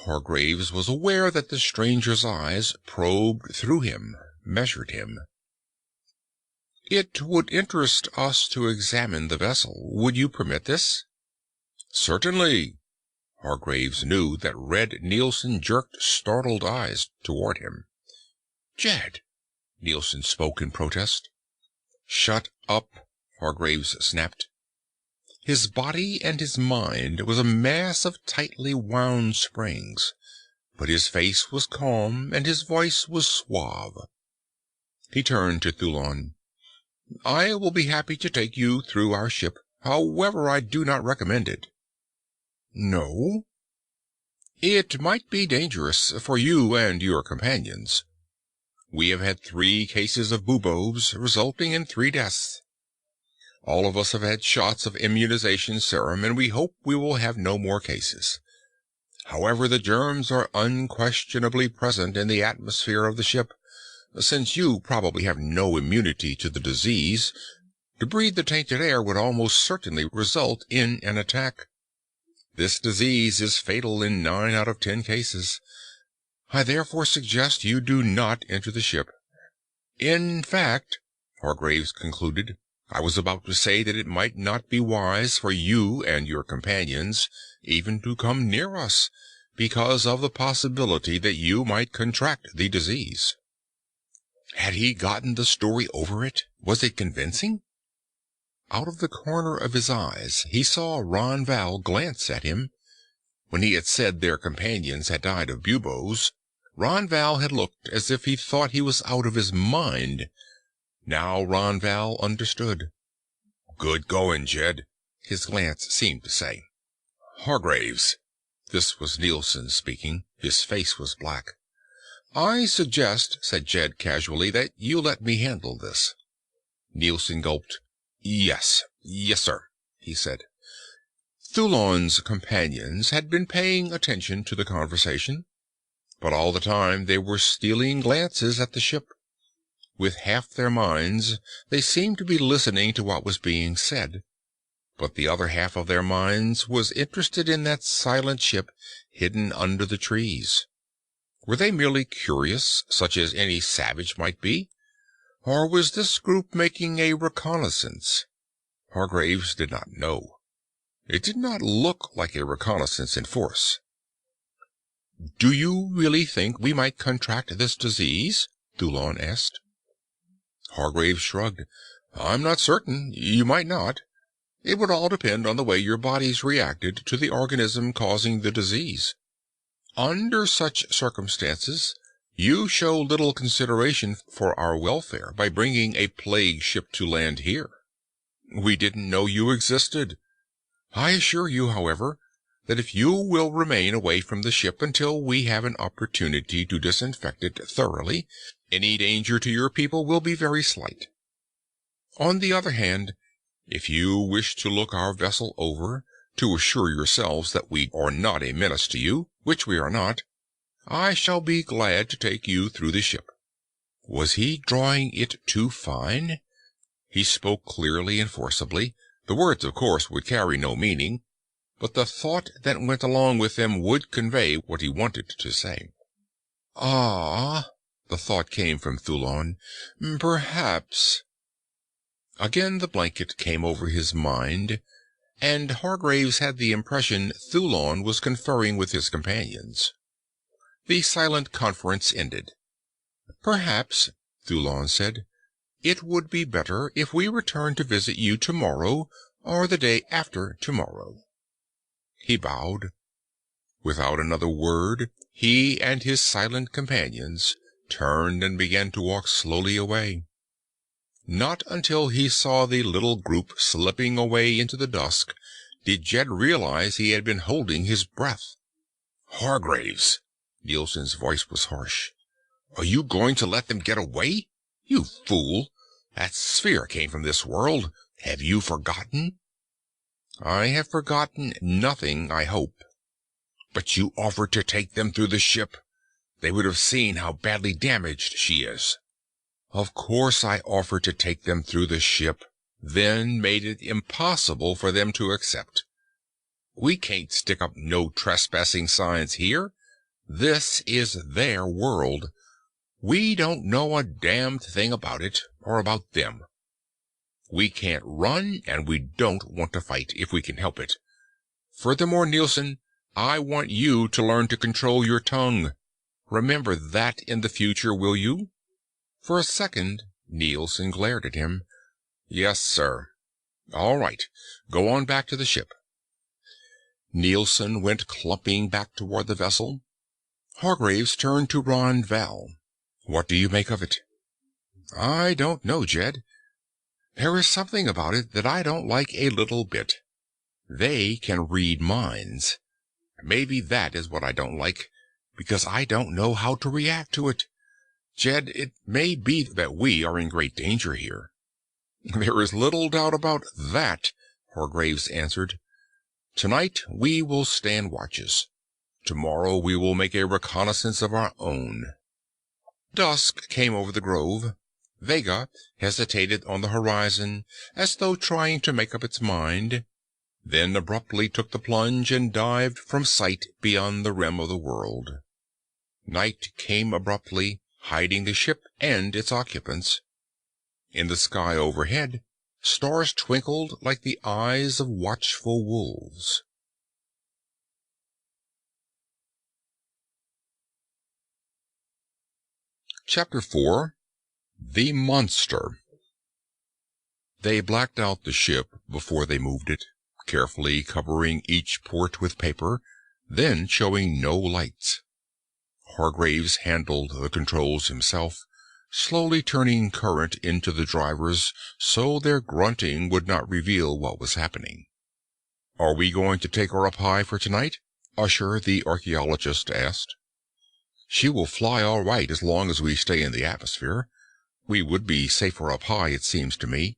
Hargraves was aware that the stranger's eyes probed through him, measured him. It would interest us to examine the vessel. Would you permit this? Certainly. Hargraves knew that Red Nielsen jerked startled eyes toward him. Jed! Nielsen spoke in protest. Shut up, Hargraves snapped. His body and his mind was a mass of tightly wound springs, but his face was calm and his voice was suave. He turned to Thulon. I will be happy to take you through our ship. However, I do not recommend it. No? It might be dangerous for you and your companions. We have had 3 cases of buboes, resulting in 3 deaths. All of us have had shots of immunization serum, and we hope we will have no more cases. However, the germs are unquestionably present in the atmosphere of the ship. Since you probably have no immunity to the disease, to breathe the tainted air would almost certainly result in an attack. This disease is fatal in 9 out of 10 cases. I therefore suggest you do not enter the ship. In fact, Hargraves concluded, I was about to say that it might not be wise for you and your companions even to come near us, because of the possibility that you might contract the disease. Had he gotten the story over it? Was it convincing? Out of the corner of his eyes he saw Ron Val glance at him. When he had said their companions had died of buboes, Ron Val had looked as if he thought he was out of his mind. Now Ron Val understood. Good going, Jed, his glance seemed to say. Hargraves. This was Nielsen speaking. His face was black. I suggest, said Jed casually, that you let me handle this. Nielsen gulped. Yes, sir, he said. Thulon's companions had been paying attention to the conversation, but all the time they were stealing glances at the ship. With half their minds they seemed to be listening to what was being said, but the other half of their minds was interested in that silent ship hidden under the trees. Were they merely curious, such as any savage might be? Or was this group making a reconnaissance? Hargraves did not know. It did not look like a reconnaissance in force. Do you really think we might contract this disease? Thulon asked. Hargraves shrugged. I'm not certain. You might not. It would all depend on the way your bodies reacted to the organism causing the disease. Under such circumstances, you show little consideration for our welfare by bringing a plague ship to land here. We didn't know you existed. I assure you, however, that if you will remain away from the ship until we have an opportunity to disinfect it thoroughly, any danger to your people will be very slight. On the other hand, if you wish to look our vessel over, to assure yourselves that we are not a menace to you, which we are not, I shall be glad to take you through the ship. Was he drawing it too fine? He spoke clearly and forcibly. The words, of course, would carry no meaning, but the thought that went along with them would convey what he wanted to say. Ah, the thought came from Thulon. Perhaps. Again the blanket came over his mind, and Hargraves had the impression Thulon was conferring with his companions. The silent conference ended. "Perhaps," Thulon said, "it would be better if we returned to visit you tomorrow or the day after tomorrow." He bowed. Without another word, he and his silent companions turned and began to walk slowly away. Not until he saw the little group slipping away into the dusk did Jed realize he had been holding his breath. "Hargraves!" Nielsen's voice was harsh. "Are you going to let them get away? You fool! That sphere came from this world. Have you forgotten?" "I have forgotten nothing, I hope." "But you offered to take them through the ship. They would have seen how badly damaged she is." "Of course I offered to take them through the ship, then made it impossible for them to accept. We can't stick up no trespassing signs here. This is their world. We don't know a damned thing about it, or about them. We can't run, and we don't want to fight, if we can help it. Furthermore, Nielsen, I want you to learn to control your tongue. Remember that in the future, will you?" For a second, Nielsen glared at him. "Yes, sir." "All right. Go on back to the ship." Nielsen went clumping back toward the vessel. Hargraves turned to Ron Val. "What do you make of it?" "I don't know, Jed. There is something about it that I don't like a little bit. They can read minds. Maybe that is what I don't like, because I don't know how to react to it. Jed, it may be that we are in great danger here." "There is little doubt about that," Hargraves answered. "Tonight we will stand watches. Tomorrow we will make a reconnaissance of our own." Dusk came over the grove. Vega hesitated on the horizon, as though trying to make up its mind, then abruptly took the plunge and dived from sight beyond the rim of the world. Night came abruptly, hiding the ship and its occupants. In the sky overhead, stars twinkled like the eyes of watchful wolves. Chapter 4. The Monster. They blacked out the ship before they moved it, carefully covering each port with paper, then showing no lights. Hargraves handled the controls himself, slowly turning current into the drivers so their grunting would not reveal what was happening. "Are we going to take her up high for tonight?" Usher, the archaeologist, asked. "She will fly all right as long as we stay in the atmosphere. We would be safer up high, it seems to me."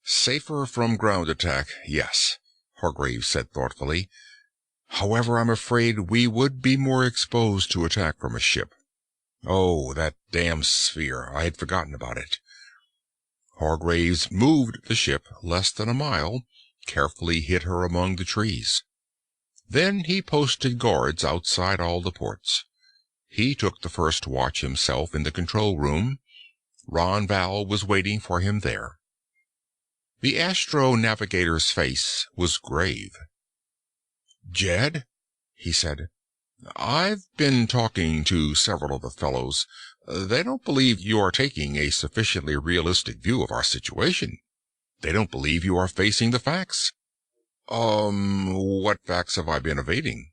"Safer from ground attack, yes," Hargraves said thoughtfully. "However, I'm afraid we would be more exposed to attack from a ship. Oh, that damn sphere. I had forgotten about it." Hargraves moved the ship less than a mile, carefully hid her among the trees. Then he posted guards outside all the ports. He took the first watch himself in the control room. Ron Val was waiting for him there. The astro-navigator's face was grave. "Jed," he said, "I've been talking to several of the fellows. They don't believe you are taking a sufficiently realistic view of our situation. They don't believe you are facing the facts." What facts have I been evading?"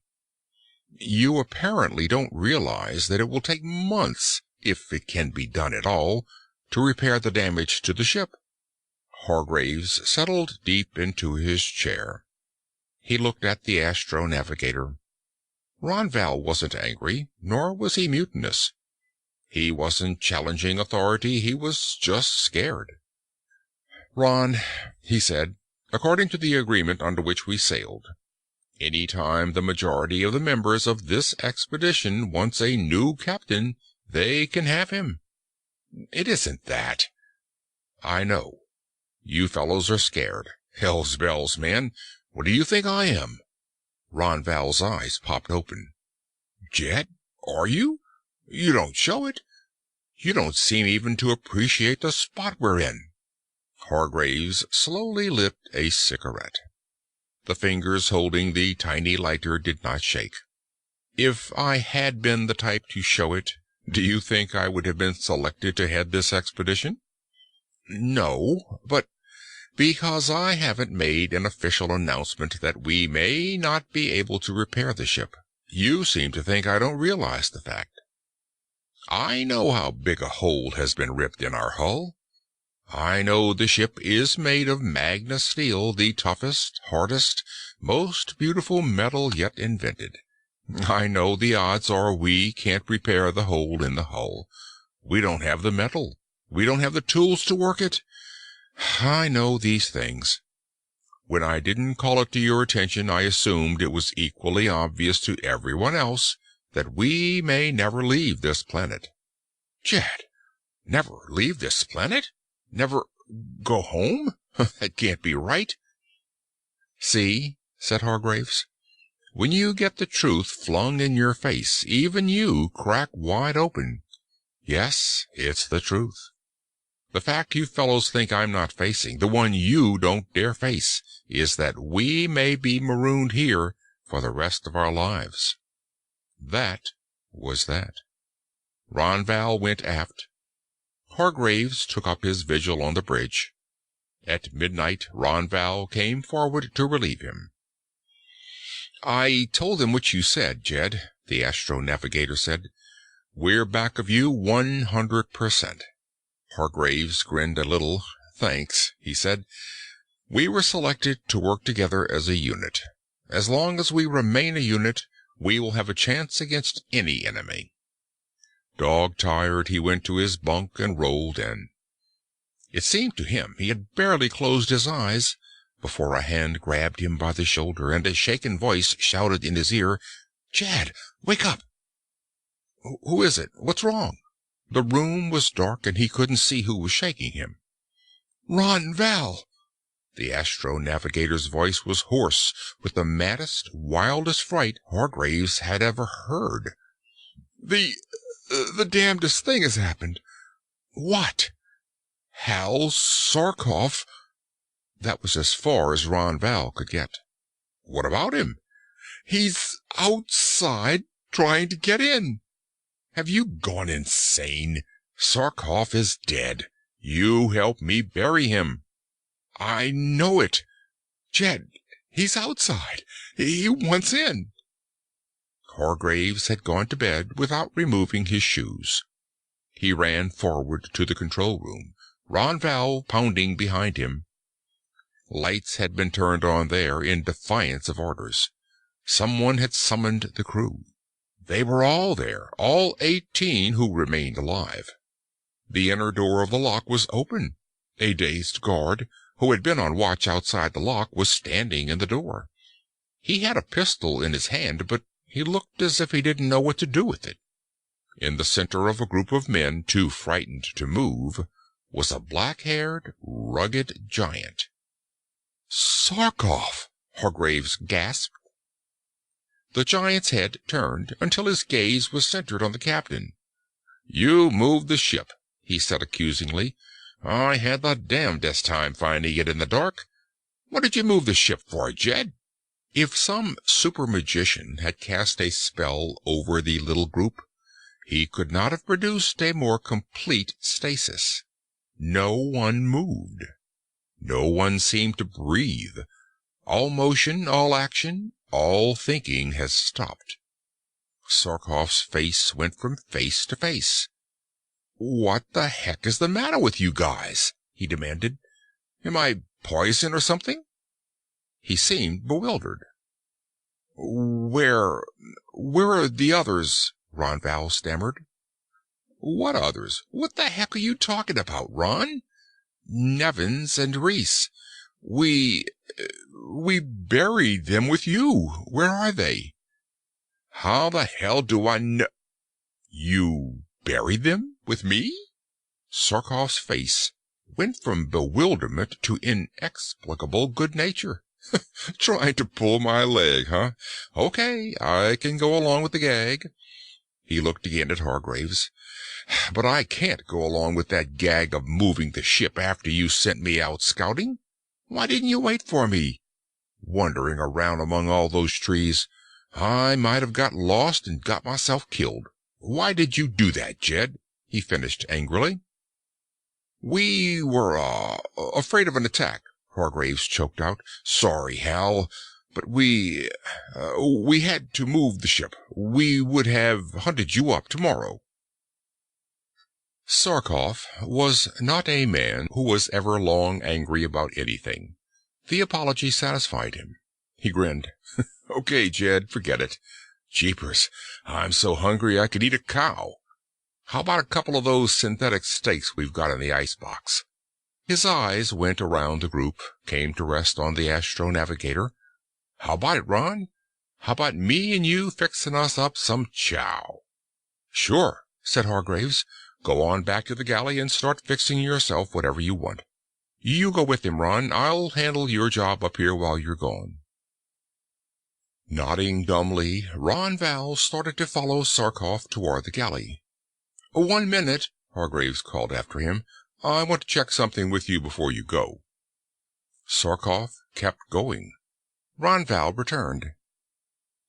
"You apparently don't realize that it will take months, if it can be done at all, to repair the damage to the ship." Hargraves settled deep into his chair. He looked at the astro-navigator. Ron Val wasn't angry, nor was he mutinous. He wasn't challenging authority, he was just scared. "Ron," he said, "according to the agreement under which we sailed, any time the majority of the members of this expedition wants a new captain, they can have him." "It isn't that." "I know. You fellows are scared. Hell's bells, man. What do you think I am?" Ron Val's eyes popped open. "Jed, are you? You don't show it. You don't seem even to appreciate the spot we're in." Hargraves slowly lit a cigarette. The fingers holding the tiny lighter did not shake. If I had been the type to show it, do you think I would have been selected to head this expedition? No, but because I haven't made an official announcement that we may not be able to repair the ship. You seem to think I don't realize the fact. I know how big a hole has been ripped in our hull. I know the ship is made of magna steel, the toughest, hardest, most beautiful metal yet invented. I know the odds are we can't repair the hole in the hull. We don't have the metal. We don't have the tools to work it. I know these things. When I didn't call it to your attention, I assumed it was equally obvious to everyone else that we may never leave this planet. Jed, never leave this planet? Never go home? That can't be right. See, said Hargraves, when you get the truth flung in your face, even you crack wide open. Yes, it's the truth. The fact you fellows think I'm not facing, the one you don't dare face, is that we may be marooned here for the rest of our lives. That was that. Ronval went aft. Hargraves took up his vigil on the bridge. At midnight, Ronval came forward to relieve him. I told them what you said, Jed, the astro-navigator said. We're back of you 100%. Hargraves grinned a little. Thanks, he said. We were selected to work together as a unit. As long as we remain a unit, we will have a chance against any enemy. Dog-tired, he went to his bunk and rolled in. It seemed to him he had barely closed his eyes before a hand grabbed him by the shoulder, and a shaken voice shouted in his ear, "Jed, wake up!" Who is it? What's wrong? The room was dark, and he couldn't see who was shaking him. Ronval! The astro-navigator's voice was hoarse with the maddest, wildest fright Hargraves had ever heard. The damnedest thing has happened. What? Hal Sarkoff? That was as far as Ronval could get. What about him? He's outside trying to get in. Have you gone insane? Sarkoff is dead. You helped me bury him. I know it. Jed, he's outside. He wants in. Hargraves had gone to bed without removing his shoes. He ran forward to the control room, Ronval pounding behind him. Lights had been turned on there in defiance of orders. Someone had summoned the crew. They were all there, all 18 who remained alive. The inner door of the lock was open. A dazed guard, who had been on watch outside the lock, was standing in the door. He had a pistol in his hand, but he looked as if he didn't know what to do with it. In the center of a group of men too frightened to move was a black-haired, rugged giant. Sarkoff! Hargraves gasped. The giant's head turned until his gaze was centered on the captain. You moved the ship, he said accusingly. I had the damnedest time finding it in the dark. What did you move the ship for, Jed? If some super-magician had cast a spell over the little group, he could not have produced a more complete stasis. No one moved. No one seemed to breathe. All motion, all action, all thinking has stopped. Sarkoff's face went from face to face. What the heck is the matter with you guys? He demanded. Am I poison or something? He seemed bewildered. Where are the others? Ronval stammered. What others? What the heck are you talking about, Ron? Nevins and Reese. We buried them with you. Where are they? How the hell do I know? You buried them with me? Sarkoff's face went from bewilderment to inexplicable good nature. Trying to pull my leg, huh? Okay, I can go along with the gag. He looked again at Hargraves. But I can't go along with that gag of moving the ship after you sent me out scouting. Why didn't you wait for me? Wandering around among all those trees, I might have got lost and got myself killed. Why did you do that, Jed?" he finished angrily. "We were, afraid of an attack," Hargraves choked out. "Sorry, Hal, but we had to move the ship. We would have hunted you up tomorrow." Sarkoff was not a man who was ever long angry about anything. The apology satisfied him. He grinned. "Okay, Jed, forget it. Jeepers, I'm so hungry I could eat a cow. How about a couple of those synthetic steaks we've got in the icebox?" His eyes went around the group, came to rest on the astronavigator. "How about it, Ron? How about me and you fixing us up some chow?" "Sure," said Hargraves. "Go on back to the galley and start fixing yourself whatever you want. You go with him, Ron. I'll handle your job up here while you're gone." Nodding dumbly, Ron Val started to follow Sarkoff toward the galley. "1 minute," Hargraves called after him. "I want to check something with you before you go." Sarkoff kept going. Ron Val returned.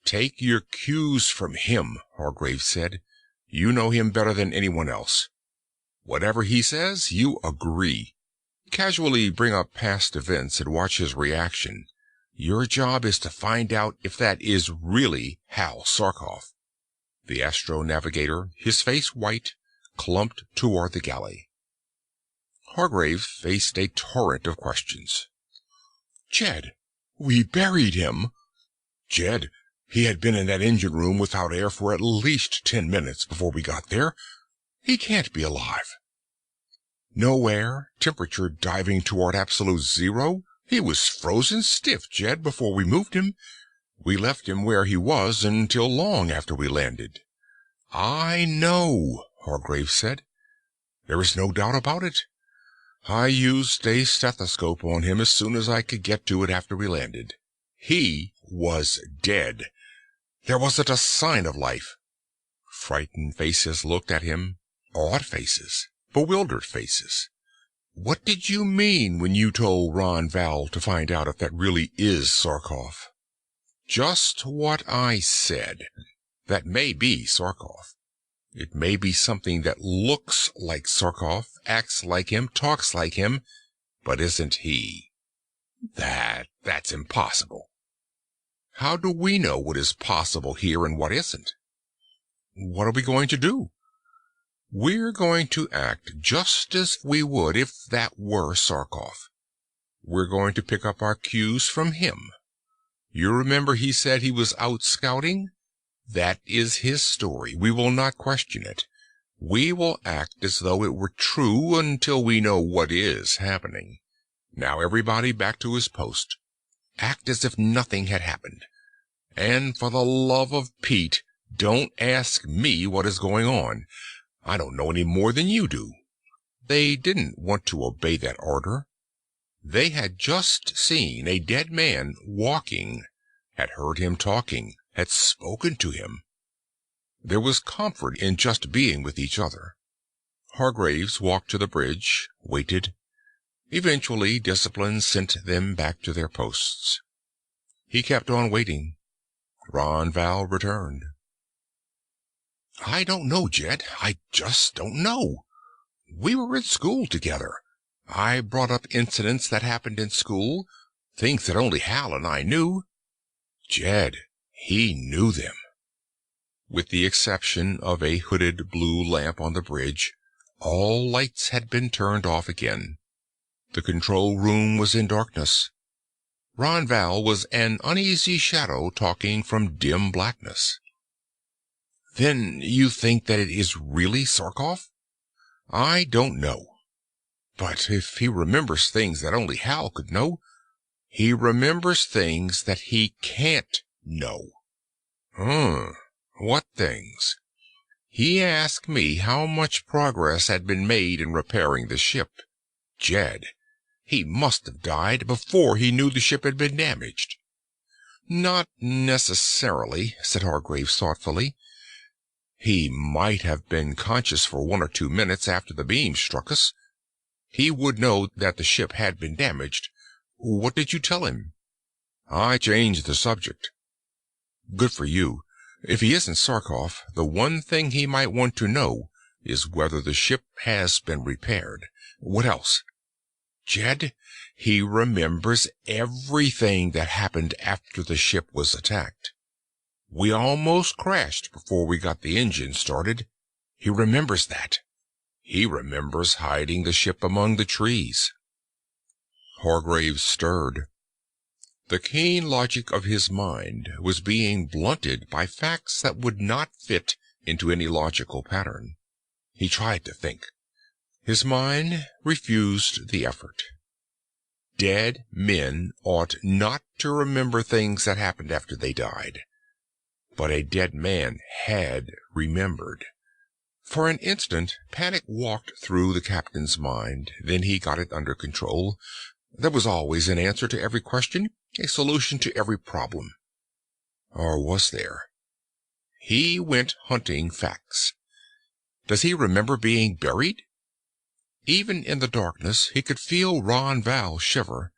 "Take your cues from him," Hargraves said. "You know him better than anyone else. Whatever he says, you agree. Casually bring up past events and watch his reaction. Your job is to find out if that is really Hal Sarkoff." The astronavigator, his face white, clumped toward the galley. Hargraves faced a torrent of questions. "Jed, we buried him." "Jed, he had been in that engine room without air for at least 10 minutes before we got there. He can't be alive." "No air, temperature diving toward absolute zero. He was frozen stiff, Jed, before we moved him. We left him where he was until long after we landed." "I know," Hargraves said. "There is no doubt about it. I used a stethoscope on him as soon as I could get to it after we landed. He was dead. There wasn't a sign of life." Frightened faces looked at him, awed faces, bewildered faces. "What did you mean when you told Ron Val to find out if that really is Sarkoff?" "Just what I said. That may be Sarkoff. It may be something that looks like Sarkoff, acts like him, talks like him, but isn't he. That's impossible." "How do we know what is possible here and what isn't?" "What are we going to do?" "We're going to act just as we would if that were Sarkoff. We're going to pick up our cues from him. You remember he said he was out scouting? That is his story. We will not question it. We will act as though it were true until we know what is happening. Now everybody back to his post. Act as if nothing had happened. And for the love of Pete, don't ask me what is going on. I don't know any more than you do." They didn't want to obey that order. They had just seen a dead man walking, had heard him talking, had spoken to him. There was comfort in just being with each other. Hargraves walked to the bridge, waited. Eventually, discipline sent them back to their posts. He kept on waiting. Ron Val returned. "I don't know, Jed. I just don't know. We were in school together. I brought up incidents that happened in school, things that only Hal and I knew. Jed, he knew them." With the exception of a hooded blue lamp on the bridge, all lights had been turned off again. The control room was in darkness. Ron Val was an uneasy shadow talking from dim blackness. "Then you think that it is really Sarkoff?" "I don't know. But if he remembers things that only Hal could know, he remembers things that he can't know." What things?" "He asked me how much progress had been made in repairing the ship. Jed, he must have died before he knew the ship had been damaged." "Not necessarily," said Hargraves thoughtfully. "He might have been conscious for 1 or 2 minutes after the beam struck us. He would know that the ship had been damaged. What did you tell him?" "I changed the subject." Good for you. If he isn't Sarkov, the one thing he might want to know is whether the ship has been repaired. What else? Jed, he remembers everything that happened after the ship was attacked. We almost crashed before we got the engine started. He remembers that. He remembers hiding the ship among the trees. Hargraves stirred. The keen logic of his mind was being blunted by facts that would not fit into any logical pattern. He tried to think. His mind refused the effort. Dead men ought not to remember things that happened after they died. But a dead man had remembered. For an instant, panic walked through the captain's mind. Then he got it under control. There was always an answer to every question, a solution to every problem. Or was there? He went hunting facts. Does he remember being buried? Even in the darkness, he could feel Ron Val shiver.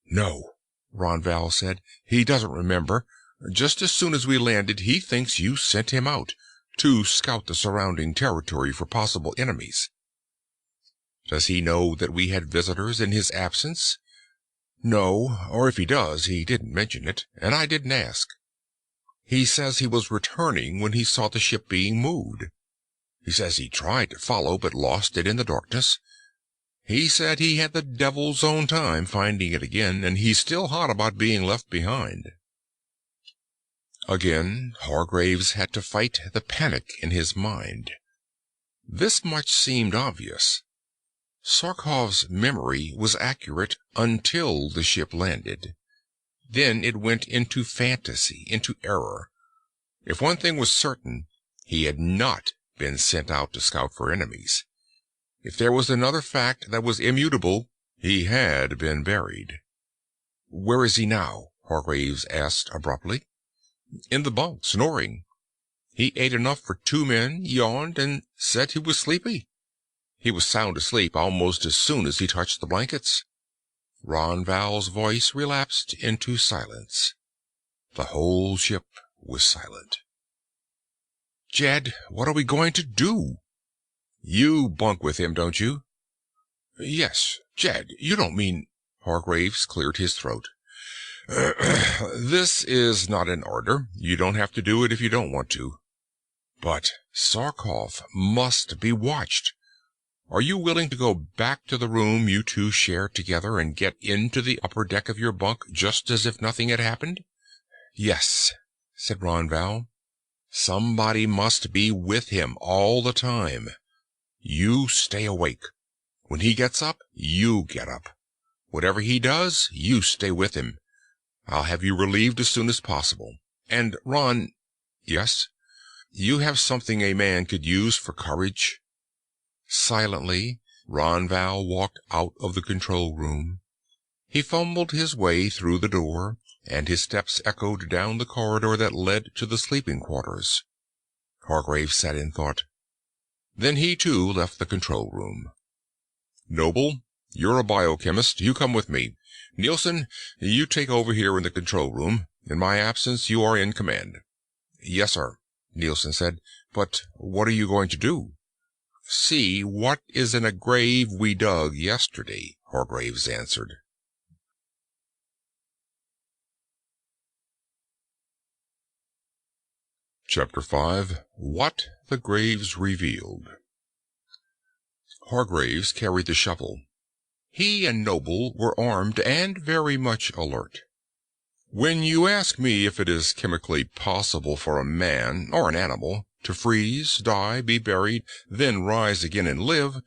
No, Ron Val said. He doesn't remember. Just as soon as we landed, he thinks you sent him out to scout the surrounding territory for possible enemies. Does he know that we had visitors in his absence? No, or if he does, he didn't mention it, and I didn't ask. He says he was returning when he saw the ship being moved. He says he tried to follow, but lost it in the darkness. He said he had the devil's own time finding it again, and he's still hot about being left behind. Again, Hargraves had to fight the panic in his mind. This much seemed obvious. Sarkov's memory was accurate until the ship landed. Then it went into fantasy, into error. If one thing was certain, he had not been sent out to scout for enemies. If there was another fact that was immutable, he had been buried. "Where is he now?" Hargraves asked abruptly. "In the bunk, snoring. He ate enough for 2 men, yawned, and said he was sleepy. He was sound asleep almost as soon as he touched the blankets." Ron Val's voice relapsed into silence. The whole ship was silent. "Jed, what are we going to do?" "You bunk with him, don't you?" "Yes. Jed, you don't mean—" Hargraves cleared his throat. "This is not an order. You don't have to do it if you don't want to. But Sarkov must be watched. Are you willing to go back to the room you two share together and get into the upper deck of your bunk just as if nothing had happened?" "Yes," said Ron Val. "Somebody must be with him all the time. You stay awake. When he gets up, you get up. Whatever he does, you stay with him. I'll have you relieved as soon as possible. And, Ron—" "Yes?" "You have something a man could use for courage." Silently, Ron Val walked out of the control room. He fumbled his way through the door, and his steps echoed down the corridor that led to the sleeping quarters. Hargraves sat in thought. Then he, too, left the control room. "Noble, you're a biochemist. You come with me. Nielsen, you take over here in the control room. In my absence, you are in command." "Yes, sir," Nielsen said. "But what are you going to do?" "See what is in a grave we dug yesterday," Hargraves answered. Chapter 5. What the Graves Revealed. Hargraves carried the shovel. He and Noble were armed and very much alert. "When you ask me if it is chemically possible for a man, or an animal, to freeze, die, be buried, then rise again and live,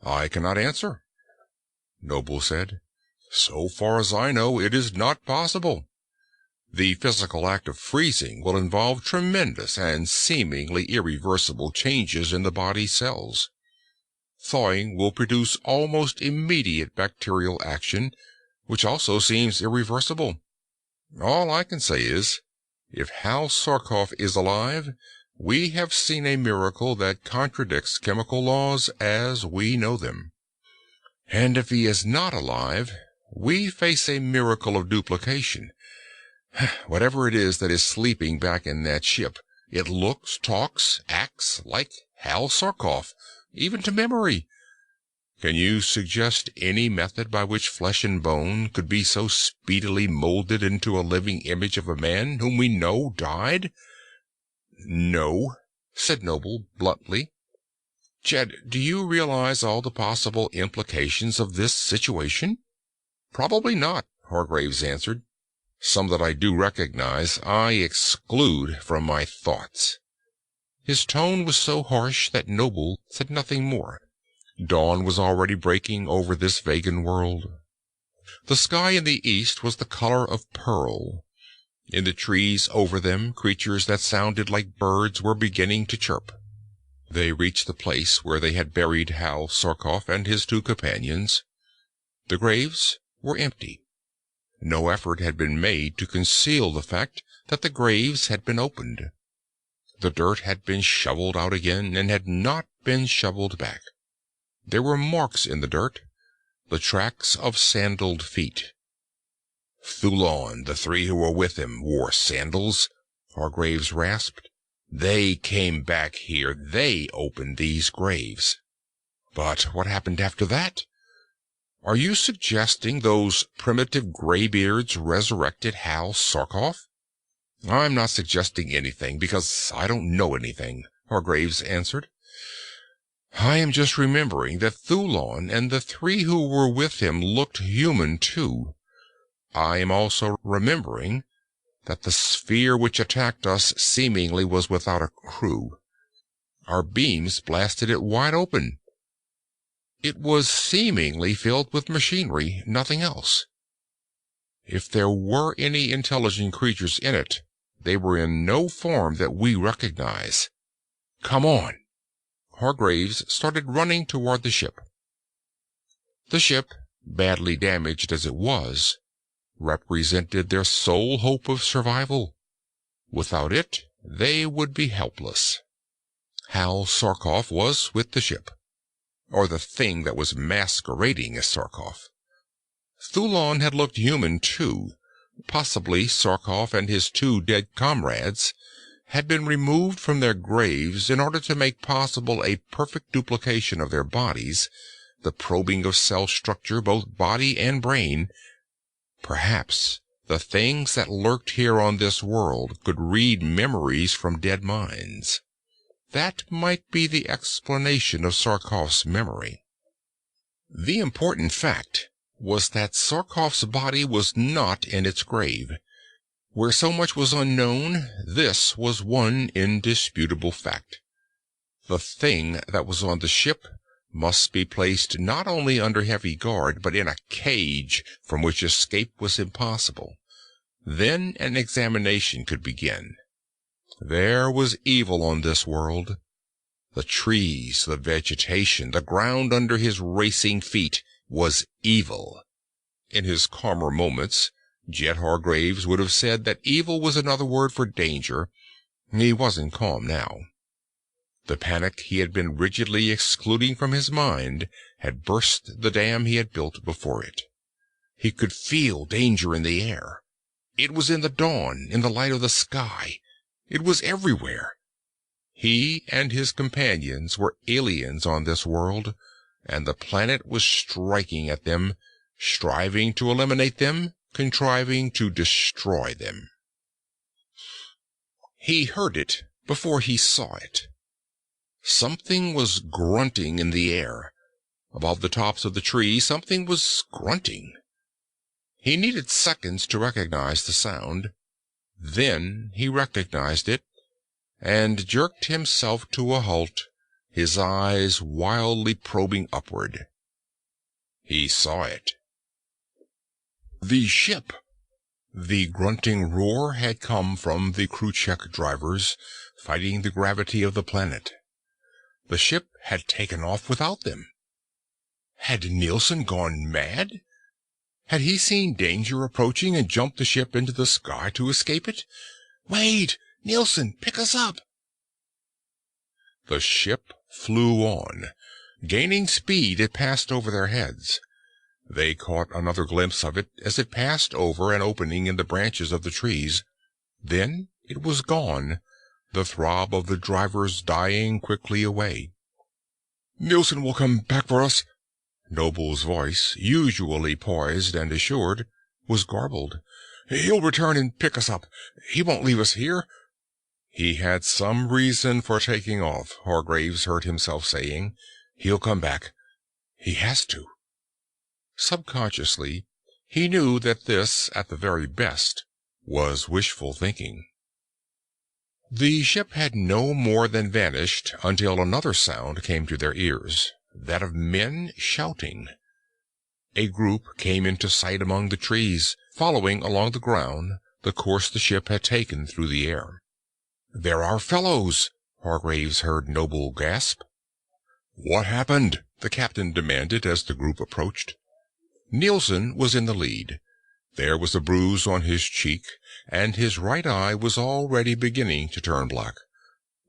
I cannot answer," Noble said. "So far as I know, it is not possible. The physical act of freezing will involve tremendous and seemingly irreversible changes in the body's cells. Thawing will produce almost immediate bacterial action, which also seems irreversible. All I can say is, if Hal Sarkov is alive, we have seen a miracle that contradicts chemical laws as we know them. And if he is not alive, we face a miracle of duplication. Whatever it is that is sleeping back in that ship, it looks, talks, acts like Hal Sarkoff, even to memory. Can you suggest any method by which flesh and bone could be so speedily molded into a living image of a man whom we know died?" "No," said Noble bluntly. "Jed, do you realize all the possible implications of this situation?" "Probably not," Hargraves answered. "Some that I do recognize, I exclude from my thoughts." His tone was so harsh that Noble said nothing more. Dawn was already breaking over this vegan world. The sky in the east was the color of pearl. In the trees over them, creatures that sounded like birds were beginning to chirp. They reached the place where they had buried Hal Sarkoff and his two companions. The graves were empty. No effort had been made to conceal the fact that the graves had been opened. The dirt had been shoveled out again and had not been shoveled back. There were marks in the dirt, the tracks of sandaled feet. "Thulon, the three who were with him, wore sandals," Hargraves rasped. "They came back here. They opened these graves." "But what happened after that? Are you suggesting those primitive graybeards resurrected Hal Sarkoff?" "I'm not suggesting anything, because I don't know anything," Hargraves answered. "I am just remembering that Thulon and the three who were with him looked human, too. I am also remembering that the sphere which attacked us seemingly was without a crew. Our beams blasted it wide open. It was seemingly filled with machinery, nothing else. If there were any intelligent creatures in it, they were in no form that we recognize. Come on!" Hargraves started running toward the ship. The ship, badly damaged as it was, represented their sole hope of survival. Without it, they would be helpless. Hal Sarkoff was with the ship, or the thing that was masquerading as Sarkoff. Thulon had looked human, too. Possibly Sarkoff and his two dead comrades had been removed from their graves in order to make possible a perfect duplication of their bodies, the probing of cell structure, both body and brain. Perhaps the things that lurked here on this world could read memories from dead minds. That might be the explanation of Sarkoff's memory. The important fact was that Sarkoff's body was not in its grave. Where so much was unknown, this was one indisputable fact. The thing that was on the ship must be placed not only under heavy guard, but in a cage from which escape was impossible. Then an examination could begin. There was evil on this world. The trees, the vegetation, the ground under his racing feet was evil. In his calmer moments, Jed Hargraves would have said that evil was another word for danger. He wasn't calm now. The panic he had been rigidly excluding from his mind had burst the dam he had built before it. He could feel danger in the air. It was in the dawn, in the light of the sky. It was everywhere. He and his companions were aliens on this world, and the planet was striking at them, striving to eliminate them, contriving to destroy them. He heard it before he saw it. Something was grunting in the air. Above the tops of the trees, something was grunting. He needed seconds to recognize the sound. Then he recognized it, and jerked himself to a halt, his eyes wildly probing upward. He saw it. The ship. The grunting roar had come from the crew check drivers, fighting the gravity of the planet. The ship had taken off without them. Had Nielsen gone mad? Had he seen danger approaching and jumped the ship into the sky to escape it? "Wait! Nielsen, pick us up!" The ship flew on. Gaining speed, it passed over their heads. They caught another glimpse of it as it passed over an opening in the branches of the trees. Then it was gone, the throb of the drivers dying quickly away. "Nielsen will come back for us." Noble's voice, usually poised and assured, was garbled. "He'll return and pick us up. He won't leave us here." He had some reason for taking off, Hargraves heard himself saying. "He'll come back. He has to." Subconsciously, he knew that this, at the very best, was wishful thinking. The ship had no more than vanished until another sound came to their ears, that of men shouting. A group came into sight among the trees, following along the ground the course the ship had taken through the air. "They're our fellows," Hargraves heard Noble gasp. "What happened?" the captain demanded as the group approached. Nielsen was in the lead. There was a bruise on his cheek, and his right eye was already beginning to turn black.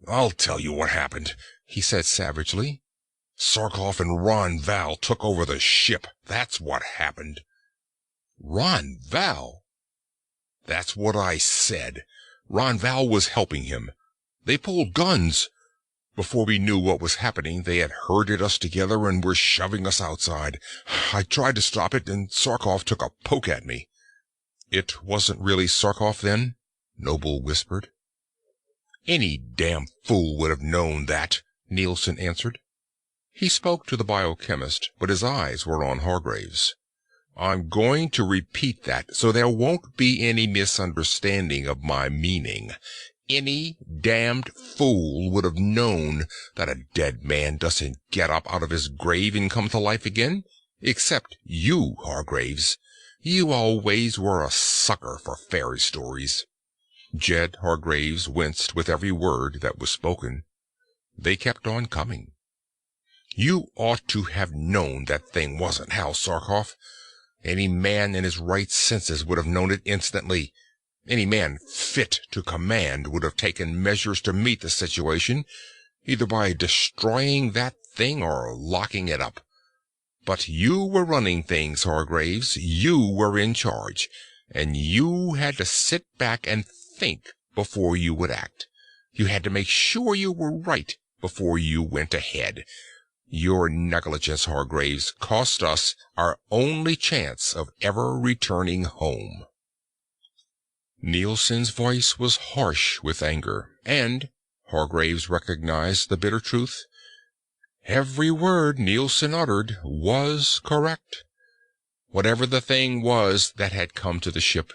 "I'll tell you what happened," he said savagely. "Sarkoff and Ron Val took over the ship. That's what happened." "Ron Val?" "That's what I said. Ron Val was helping him. They pulled guns. Before we knew what was happening, they had herded us together and were shoving us outside. I tried to stop it, and Sarkoff took a poke at me." "It wasn't really Sarkoff, then?" Noble whispered. "Any damn fool would have known that," Nielsen answered. He spoke to the biochemist, but his eyes were on Hargraves. "I'm going to repeat that, so there won't be any misunderstanding of my meaning. Any damned fool would have known that a dead man doesn't get up out of his grave and come to life again. Except you, Hargraves. You always were a sucker for fairy stories." Jed Hargraves winced with every word that was spoken. They kept on coming. "You ought to have known that thing wasn't Hal Sarkoff. Any man in his right senses would have known it instantly. Any man fit to command would have taken measures to meet the situation, either by destroying that thing or locking it up. But you were running things, Hargraves. You were in charge, and you had to sit back and think before you would act. You had to make sure you were right before you went ahead. Your negligence, Hargraves, cost us our only chance of ever returning home." Nielsen's voice was harsh with anger, and Hargraves recognized the bitter truth. Every word Nielsen uttered was correct. Whatever the thing was that had come to the ship,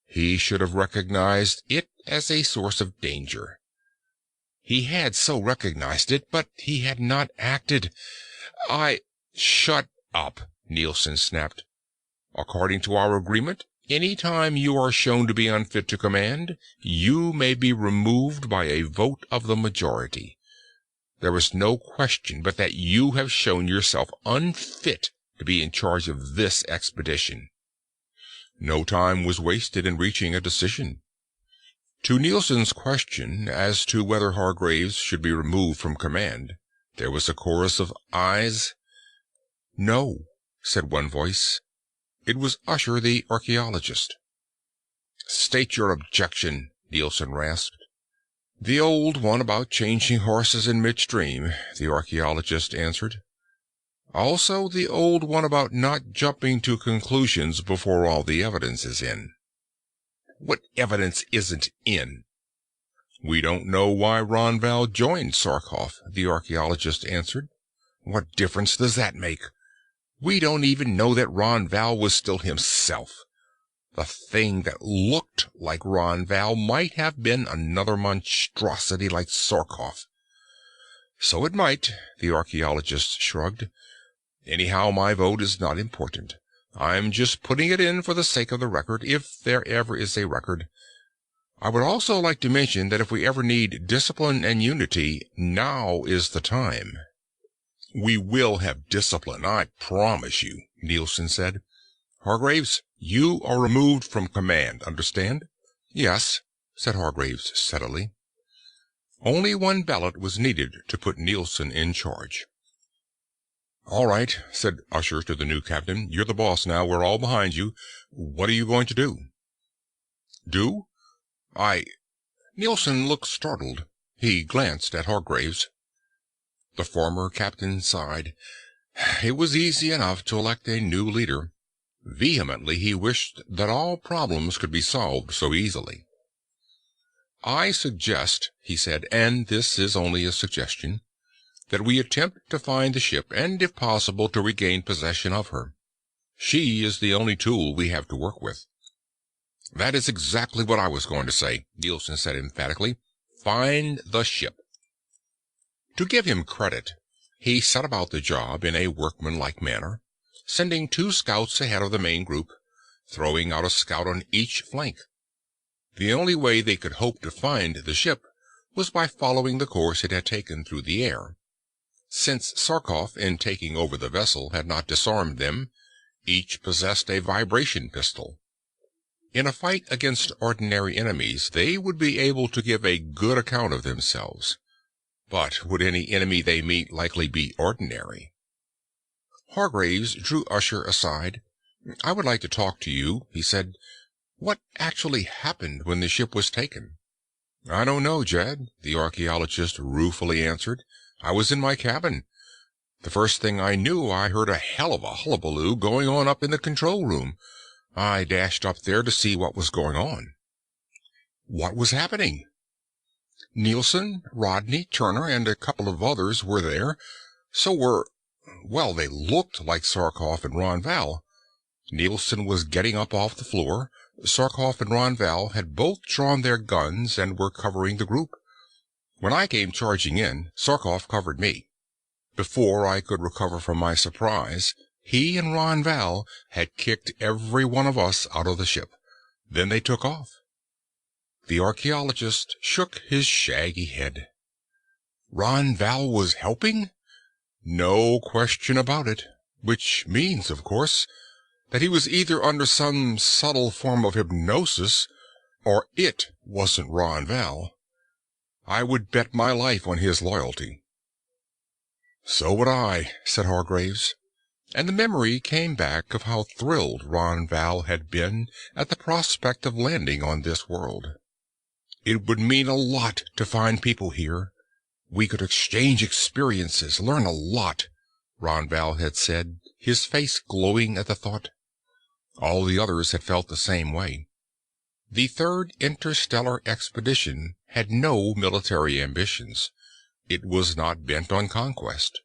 he should have recognized it as a source of danger. He had so recognized it, but he had not acted. "Shut up," Nielsen snapped. "According to our agreement, any time you are shown to be unfit to command, you may be removed by a vote of the majority. There is no question but that you have shown yourself unfit to be in charge of this expedition." No time was wasted in reaching a decision. To Nielsen's question as to whether Hargraves should be removed from command, there was a chorus of ayes. "No," said one voice. It was Usher, the archaeologist. "State your objection," Nielsen rasped. "The old one about changing horses in midstream," the archaeologist answered. "Also the old one about not jumping to conclusions before all the evidence is in." "What evidence isn't in?" "We don't know why Ron Val joined Sarkoff," the archaeologist answered. "What difference does that make? We don't even know that Ron Val was still himself. The thing that looked like Ron Val might have been another monstrosity like Sarkoff." "So it might," the archaeologist shrugged. "Anyhow, my vote is not important. I'm just putting it in for the sake of the record, if there ever is a record. I would also like to mention that if we ever need discipline and unity, now is the time." "We will have discipline, I promise you," Nielsen said. "Hargraves, you are removed from command, understand?" "Yes," said Hargraves steadily. Only one ballot was needed to put Nielsen in charge. "All right," said Usher to the new captain. "You're the boss now. We're all behind you. What are you going to do?" "Do? I—" Nielsen looked startled. He glanced at Hargraves. The former captain sighed. It was easy enough to elect a new leader. Vehemently he wished that all problems could be solved so easily. "I suggest," he said, "and this is only a suggestion, that we attempt to find the ship and, if possible, to regain possession of her. She is the only tool we have to work with." "That is exactly what I was going to say," Nielsen said emphatically. "Find the ship." To give him credit, he set about the job in a workmanlike manner, sending 2 scouts ahead of the main group, throwing out a scout on each flank. The only way they could hope to find the ship was by following the course it had taken through the air. Since Sarkoff, in taking over the vessel, had not disarmed them, each possessed a vibration pistol. In a fight against ordinary enemies, they would be able to give a good account of themselves. But would any enemy they meet likely be ordinary? Hargraves drew Usher aside. "I would like to talk to you," he said. "What actually happened when the ship was taken?" "I don't know, Jed," the archaeologist ruefully answered. "I was in my cabin. The first thing I knew, I heard a hell of a hullabaloo going on up in the control room. I dashed up there to see what was going on." "What was happening?" "Nielsen, Rodney, Turner, and a couple of others were there. So well, they looked like Sarkoff and Ronval. Nielsen was getting up off the floor. Sarkoff and Ronval had both drawn their guns and were covering the group. When I came charging in, Sarkoff covered me. Before I could recover from my surprise, he and Ronval had kicked every one of us out of the ship. Then they took off." The archaeologist shook his shaggy head. "Ronval was helping?" "No question about it. Which means, of course, that he was either under some subtle form of hypnosis, or it wasn't Ronval. I would bet my life on his loyalty." "So would I," said Hargraves, and the memory came back of how thrilled Ronval had been at the prospect of landing on this world. "It would mean a lot to find people here. We could exchange experiences, learn a lot," Ronval had said, his face glowing at the thought. All the others had felt the same way. The third interstellar expedition had no military ambitions. It was not bent on conquest.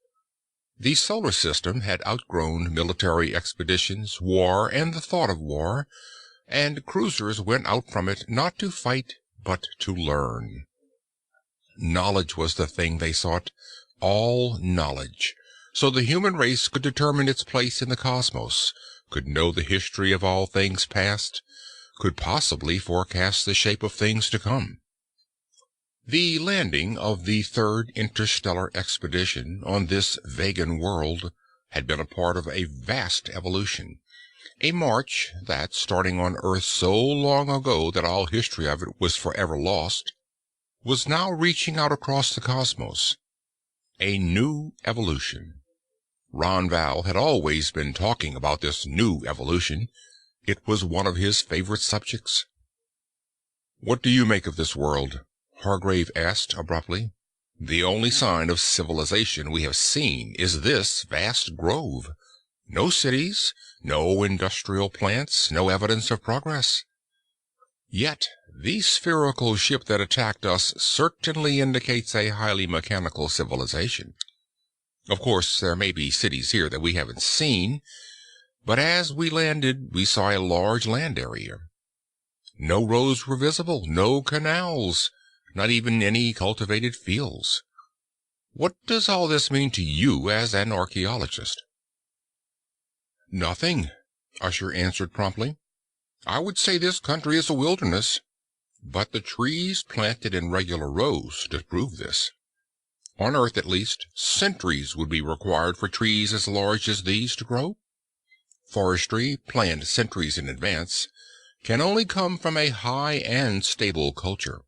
The solar system had outgrown military expeditions, war, and the thought of war, and cruisers went out from it not to fight, but to learn. Knowledge was the thing they sought, all knowledge, so the human race could determine its place in the cosmos, could know the history of all things past, could possibly forecast the shape of things to come. The landing of the third interstellar expedition on this vegan world had been a part of a vast evolution, a march that, starting on Earth so long ago that all history of it was forever lost, was now reaching out across the cosmos. A new evolution. Ronval had always been talking about this new evolution. It was one of his favorite subjects. "What do you make of this world?" Hargrave asked abruptly. "The only sign of civilization we have seen is this vast grove. No cities, no industrial plants, no evidence of progress. Yet the spherical ship that attacked us certainly indicates a highly mechanical civilization. Of course, there may be cities here that we haven't seen, but as we landed, we saw a large land area. No roads were visible, no canals, not even any cultivated fields. What does all this mean to you as an archaeologist?" "Nothing," Usher answered promptly. "I would say this country is a wilderness, but the trees planted in regular rows disprove this. On Earth, at least, centuries would be required for trees as large as these to grow. Forestry, planned centuries in advance, can only come from a high and stable culture.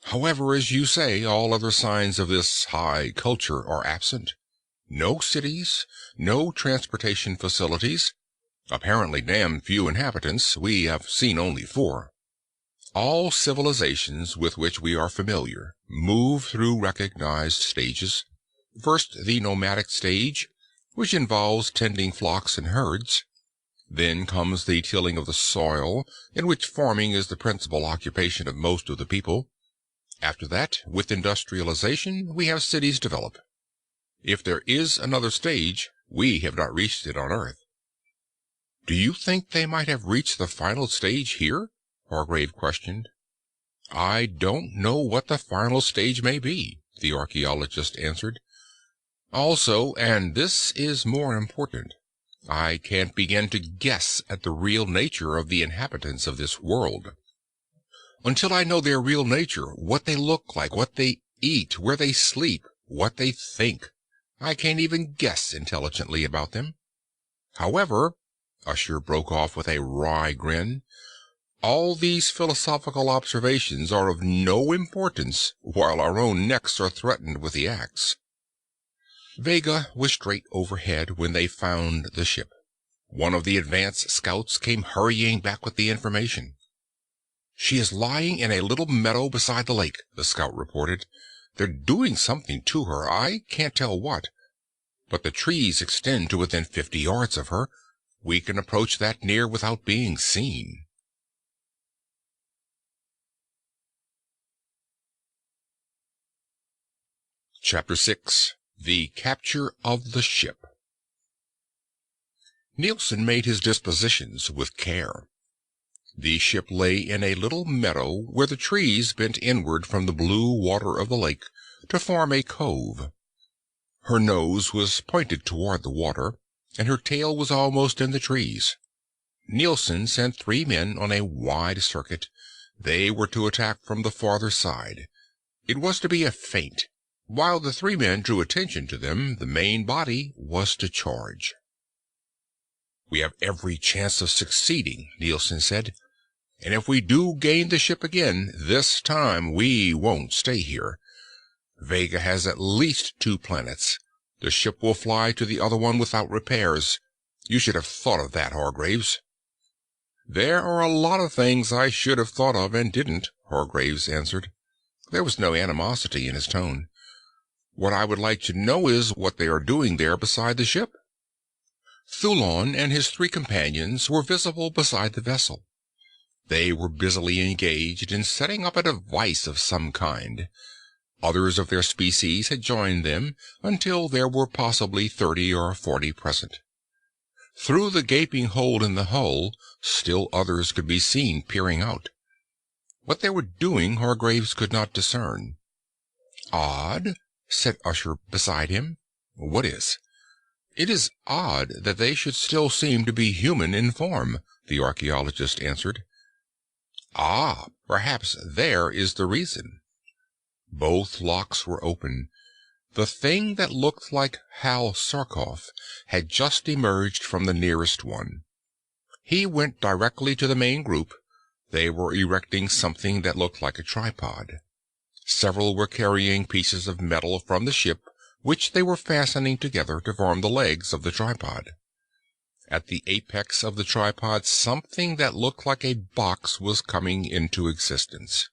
However, as you say, all other signs of this high culture are absent. No cities, no transportation facilities, apparently damn few inhabitants. We have seen only 4. All civilizations with which we are familiar move through recognized stages. First, the nomadic stage, which involves tending flocks and herds. Then comes the tilling of the soil, in which farming is the principal occupation of most of the people. After that, with industrialization, we have cities develop. If there is another stage, we have not reached it on Earth. Do you think they might have reached the final stage here? Hargrave questioned. I don't know what the final stage may be, the archaeologist answered. Also, and this is more important, I can't begin to guess at the real nature of the inhabitants of this world. Until I know their real nature, what they look like, what they eat, where they sleep, what they think, I can't even guess intelligently about them. However, Usher broke off with a wry grin, all these philosophical observations are of no importance while our own necks are threatened with the axe. Vega was straight overhead when they found the ship. One of the advance scouts came hurrying back with the information. She is lying in a little meadow beside the lake, the scout reported. They're doing something to her. I can't tell what. But the trees extend to within 50 yards of her. We can approach that near without being seen. Chapter 6. The Capture of the Ship. Nielsen made his dispositions with care. The ship lay in a little meadow where the trees bent inward from the blue water of the lake to form a cove. Her nose was pointed toward the water, and her tail was almost in the trees. Nielsen sent 3 men on a wide circuit. They were to attack from the farther side. It was to be a feint. While the 3 men drew attention to them, the main body was to charge. We have every chance of succeeding, Nielsen said. And if we do gain the ship again, this time we won't stay here. Vega has at least 2 planets. The ship will fly to the other one without repairs. You should have thought of that, Hargraves. There are a lot of things I should have thought of and didn't, Hargraves answered. There was no animosity in his tone. What I would like to know is what they are doing there beside the ship. Thulon and his 3 companions were visible beside the vessel. They were busily engaged in setting up a device of some kind. Others of their species had joined them until there were possibly 30 or 40 present. Through the gaping hole in the hull, still others could be seen peering out. What they were doing Hargraves could not discern. Odd, said Usher beside him. What is? It is odd that they should still seem to be human in form, the archaeologist answered. Ah, perhaps there is the reason. Both locks were open. The thing that looked like Hal Sarkoff had just emerged from the nearest one. He went directly to the main group. They were erecting something that looked like a tripod. Several were carrying pieces of metal from the ship, which they were fastening together to form the legs of the tripod. At the apex of the tripod, something that looked like a box was coming into existence.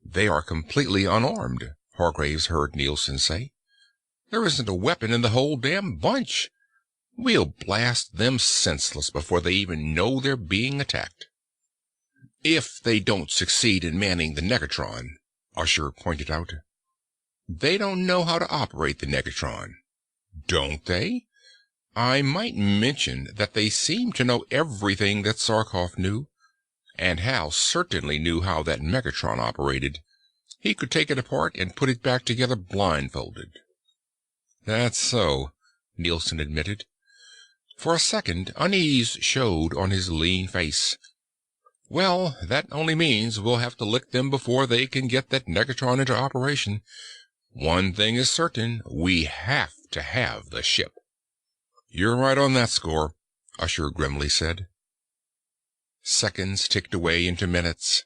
They are completely unarmed, Hargraves heard Nielsen say. There isn't a weapon in the whole damn bunch. We'll blast them senseless before they even know they're being attacked. If they don't succeed in manning the negatron, Usher pointed out. They don't know how to operate the negatron. Don't they? I might mention that they seem to know everything that Sarkoff knew, and Hal certainly knew how that Megatron operated. He could take it apart and put it back together blindfolded. That's so, Nielsen admitted. For a second, unease showed on his lean face. Well, that only means we'll have to lick them before they can get that Negatron into operation. One thing is certain, we have to have the ship. You're right on that score, Usher grimly said. Seconds ticked away into minutes.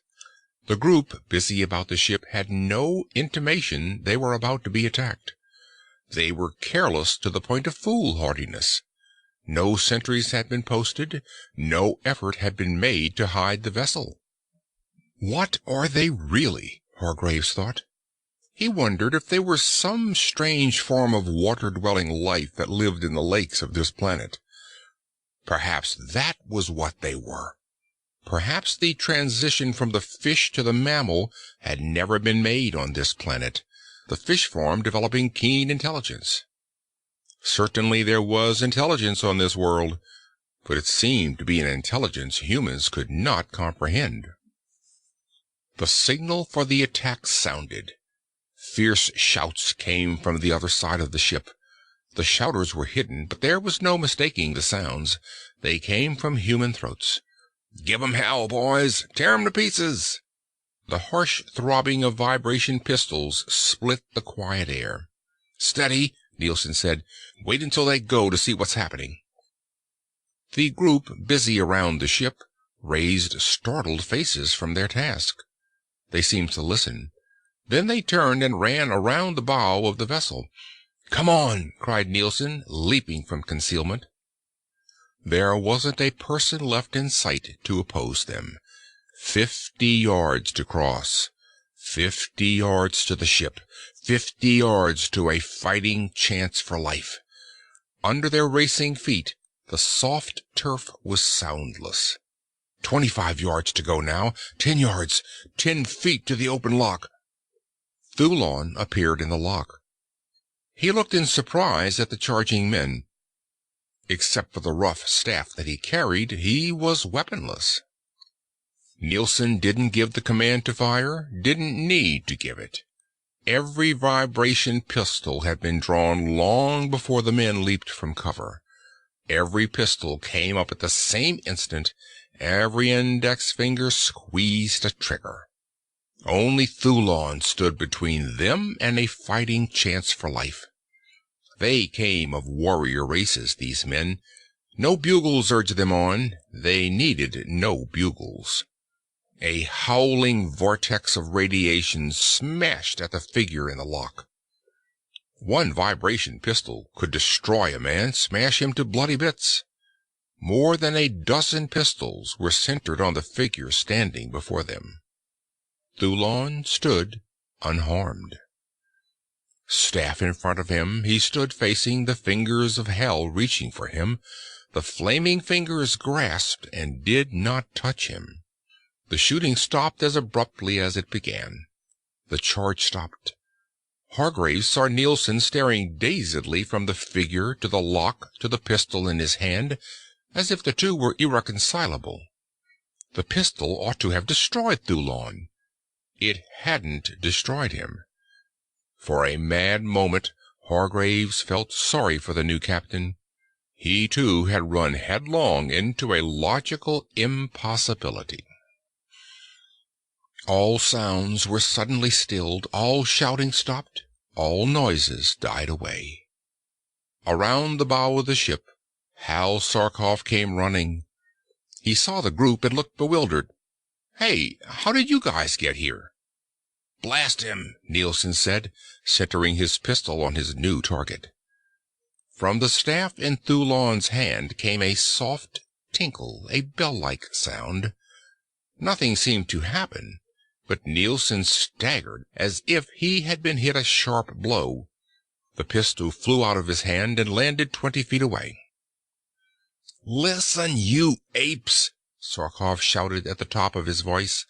The group busy about the ship had no intimation they were about to be attacked. They were careless to the point of foolhardiness. No sentries had been posted, no effort had been made to hide the vessel. What are they really? Hargraves thought. He wondered if they were some strange form of water-dwelling life that lived in the lakes of this planet. Perhaps that was what they were. Perhaps the transition from the fish to the mammal had never been made on this planet, the fish form developing keen intelligence. Certainly there was intelligence on this world, but it seemed to be an intelligence humans could not comprehend. The signal for the attack sounded. Fierce shouts came from the other side of the ship. The shouters were hidden, but there was no mistaking the sounds. They came from human throats. "Give 'em hell, boys! Tear 'em to pieces!" The harsh throbbing of vibration pistols split the quiet air. "Steady," Nielsen said. "Wait until they go to see what's happening." The group busy around the ship raised startled faces from their task. They seemed to listen. Then they turned and ran around the bow of the vessel. "Come on!" cried Nielsen, leaping from concealment. There wasn't a person left in sight to oppose them. 50 yards to cross. 50 yards to the ship. 50 yards to a fighting chance for life. Under their racing feet, the soft turf was soundless. 25 yards to go now. 10 yards. 10 feet to the open lock. Thulon appeared in the lock. He looked in surprise at the charging men. Except for the rough staff that he carried, he was weaponless. Nielsen didn't give the command to fire, didn't need to give it. Every vibration pistol had been drawn long before the men leaped from cover. Every pistol came up at the same instant. Every index finger squeezed a trigger. Only Thulon stood between them and a fighting chance for life. They came of warrior races, these men. No bugles urged them on. They needed no bugles. A howling vortex of radiation smashed at the figure in the lock. One vibration pistol could destroy a man, smash him to bloody bits. More than a dozen pistols were centered on the figure standing before them. Thulon stood unharmed. Staff in front of him, he stood facing the fingers of hell reaching for him. The flaming fingers grasped and did not touch him. The shooting stopped as abruptly as it began. The charge stopped. Hargraves saw Nielsen staring dazedly from the figure to the lock to the pistol in his hand, as if the two were irreconcilable. The pistol ought to have destroyed Thulon. It hadn't destroyed him. For a mad moment, Hargraves felt sorry for the new captain. He, too, had run headlong into a logical impossibility. All sounds were suddenly stilled, all shouting stopped, all noises died away. Around the bow of the ship, Hal Sarkoff came running. He saw the group and looked bewildered. "Hey, how did you guys get here?" "Blast him," Nielsen said, centering his pistol on his new target. From the staff in Thulon's hand came a soft tinkle, a bell-like sound. Nothing seemed to happen, but Nielsen staggered as if he had been hit a sharp blow. The pistol flew out of his hand and landed 20 feet away. "Listen, you apes!" Sarkoff shouted at the top of his voice.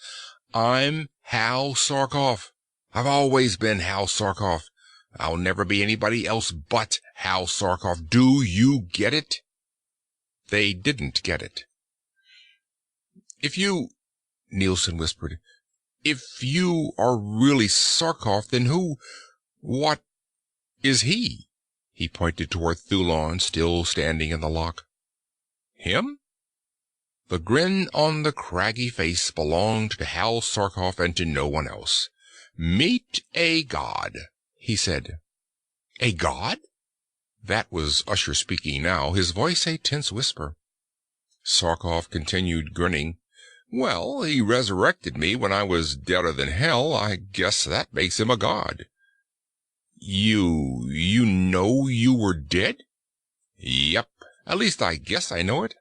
"I'm Hal Sarkoff. I've always been Hal Sarkoff. I'll never be anybody else but Hal Sarkoff. Do you get it?" They didn't get it. "If you," Nielsen whispered, "if you are really Sarkoff, then what is he?" He pointed toward Thulon, still standing in the lock. "Him?" The grin on the craggy face belonged to Hal Sarkoff and to no one else. "Meet a god," he said. "A god?" That was Usher speaking now, his voice a tense whisper. Sarkoff continued grinning. "Well, he resurrected me when I was deader than hell. I guess that makes him a god." You know you were dead?" "Yep. At least I guess I know it.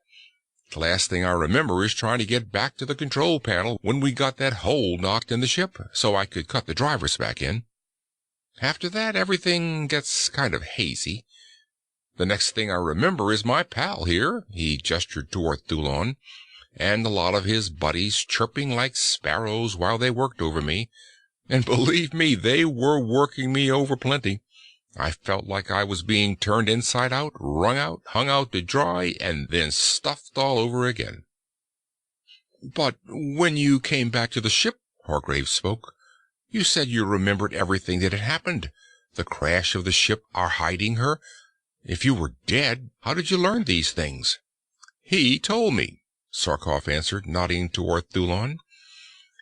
The last thing I remember is trying to get back to the control panel when we got that hole knocked in the ship, so I could cut the drivers back in. After that, everything gets kind of hazy. The next thing I remember is my pal here," he gestured toward Thulon, "and a lot of his buddies chirping like sparrows while they worked over me. And believe me, they were working me over plenty. I felt like I was being turned inside out, wrung out, hung out to dry, and then stuffed all over again." "But when you came back to the ship," Hargraves spoke, "you said you remembered everything that had happened. The crash of the ship, our hiding her. If you were dead, how did you learn these things?" "He told me," Sarkoff answered, nodding toward Thulon.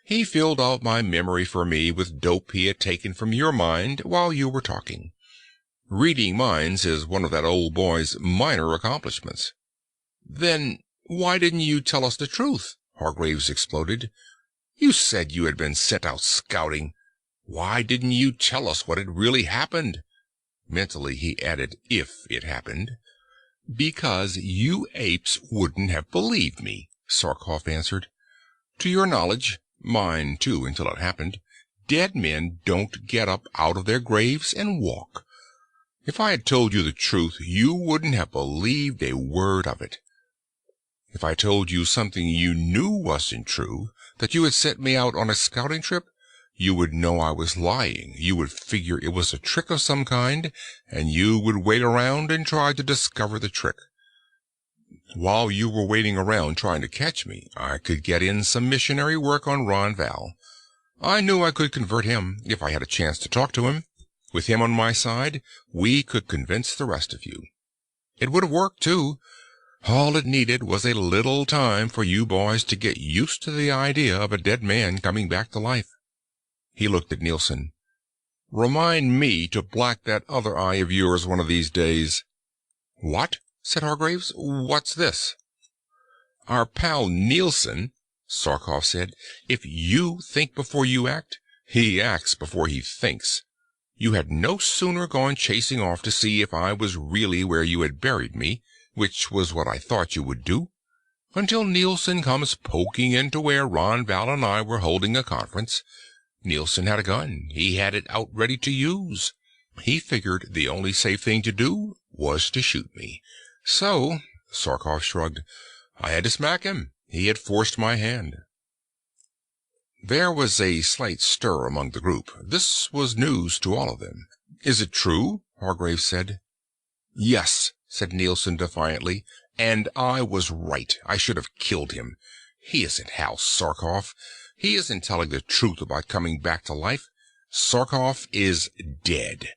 "He filled out my memory for me with dope he had taken from your mind while you were talking. Reading minds is one of that old boy's minor accomplishments." "Then why didn't you tell us the truth?" Hargraves exploded. "You said you had been sent out scouting. Why didn't you tell us what had really happened?" Mentally he added, "if it happened." "Because you apes wouldn't have believed me," Sarkoff answered. "To your knowledge, mine too until it happened, dead men don't get up out of their graves and walk. If I had told you the truth, you wouldn't have believed a word of it. If I told you something you knew wasn't true, that you had sent me out on a scouting trip, you would know I was lying. You would figure it was a trick of some kind, and you would wait around and try to discover the trick. While you were waiting around trying to catch me, I could get in some missionary work on Ron Val. I knew I could convert him if I had a chance to talk to him. With him on my side, we could convince the rest of you. It would have worked, too. All it needed was a little time for you boys to get used to the idea of a dead man coming back to life." He looked at Nielsen. "Remind me to black that other eye of yours one of these days." "What?" said Hargraves. "What's this?" "Our pal Nielsen," Sarkoff said. "If you think before you act, he acts before he thinks. You had no sooner gone chasing off to see if I was really where you had buried me, which was what I thought you would do, until Nielsen comes poking into where Ron Val and I were holding a conference. Nielsen had a gun. He had it out ready to use. He figured the only safe thing to do was to shoot me. So," Sarkoff shrugged, "I had to smack him. He had forced my hand." There was a slight stir among the group. This was news to all of them. "Is it true?" Hargraves said. "Yes," said Nielsen defiantly, "and I was right. I should have killed him. He isn't Hal Sarkoff. He isn't telling the truth about coming back to life. Sarkoff is dead."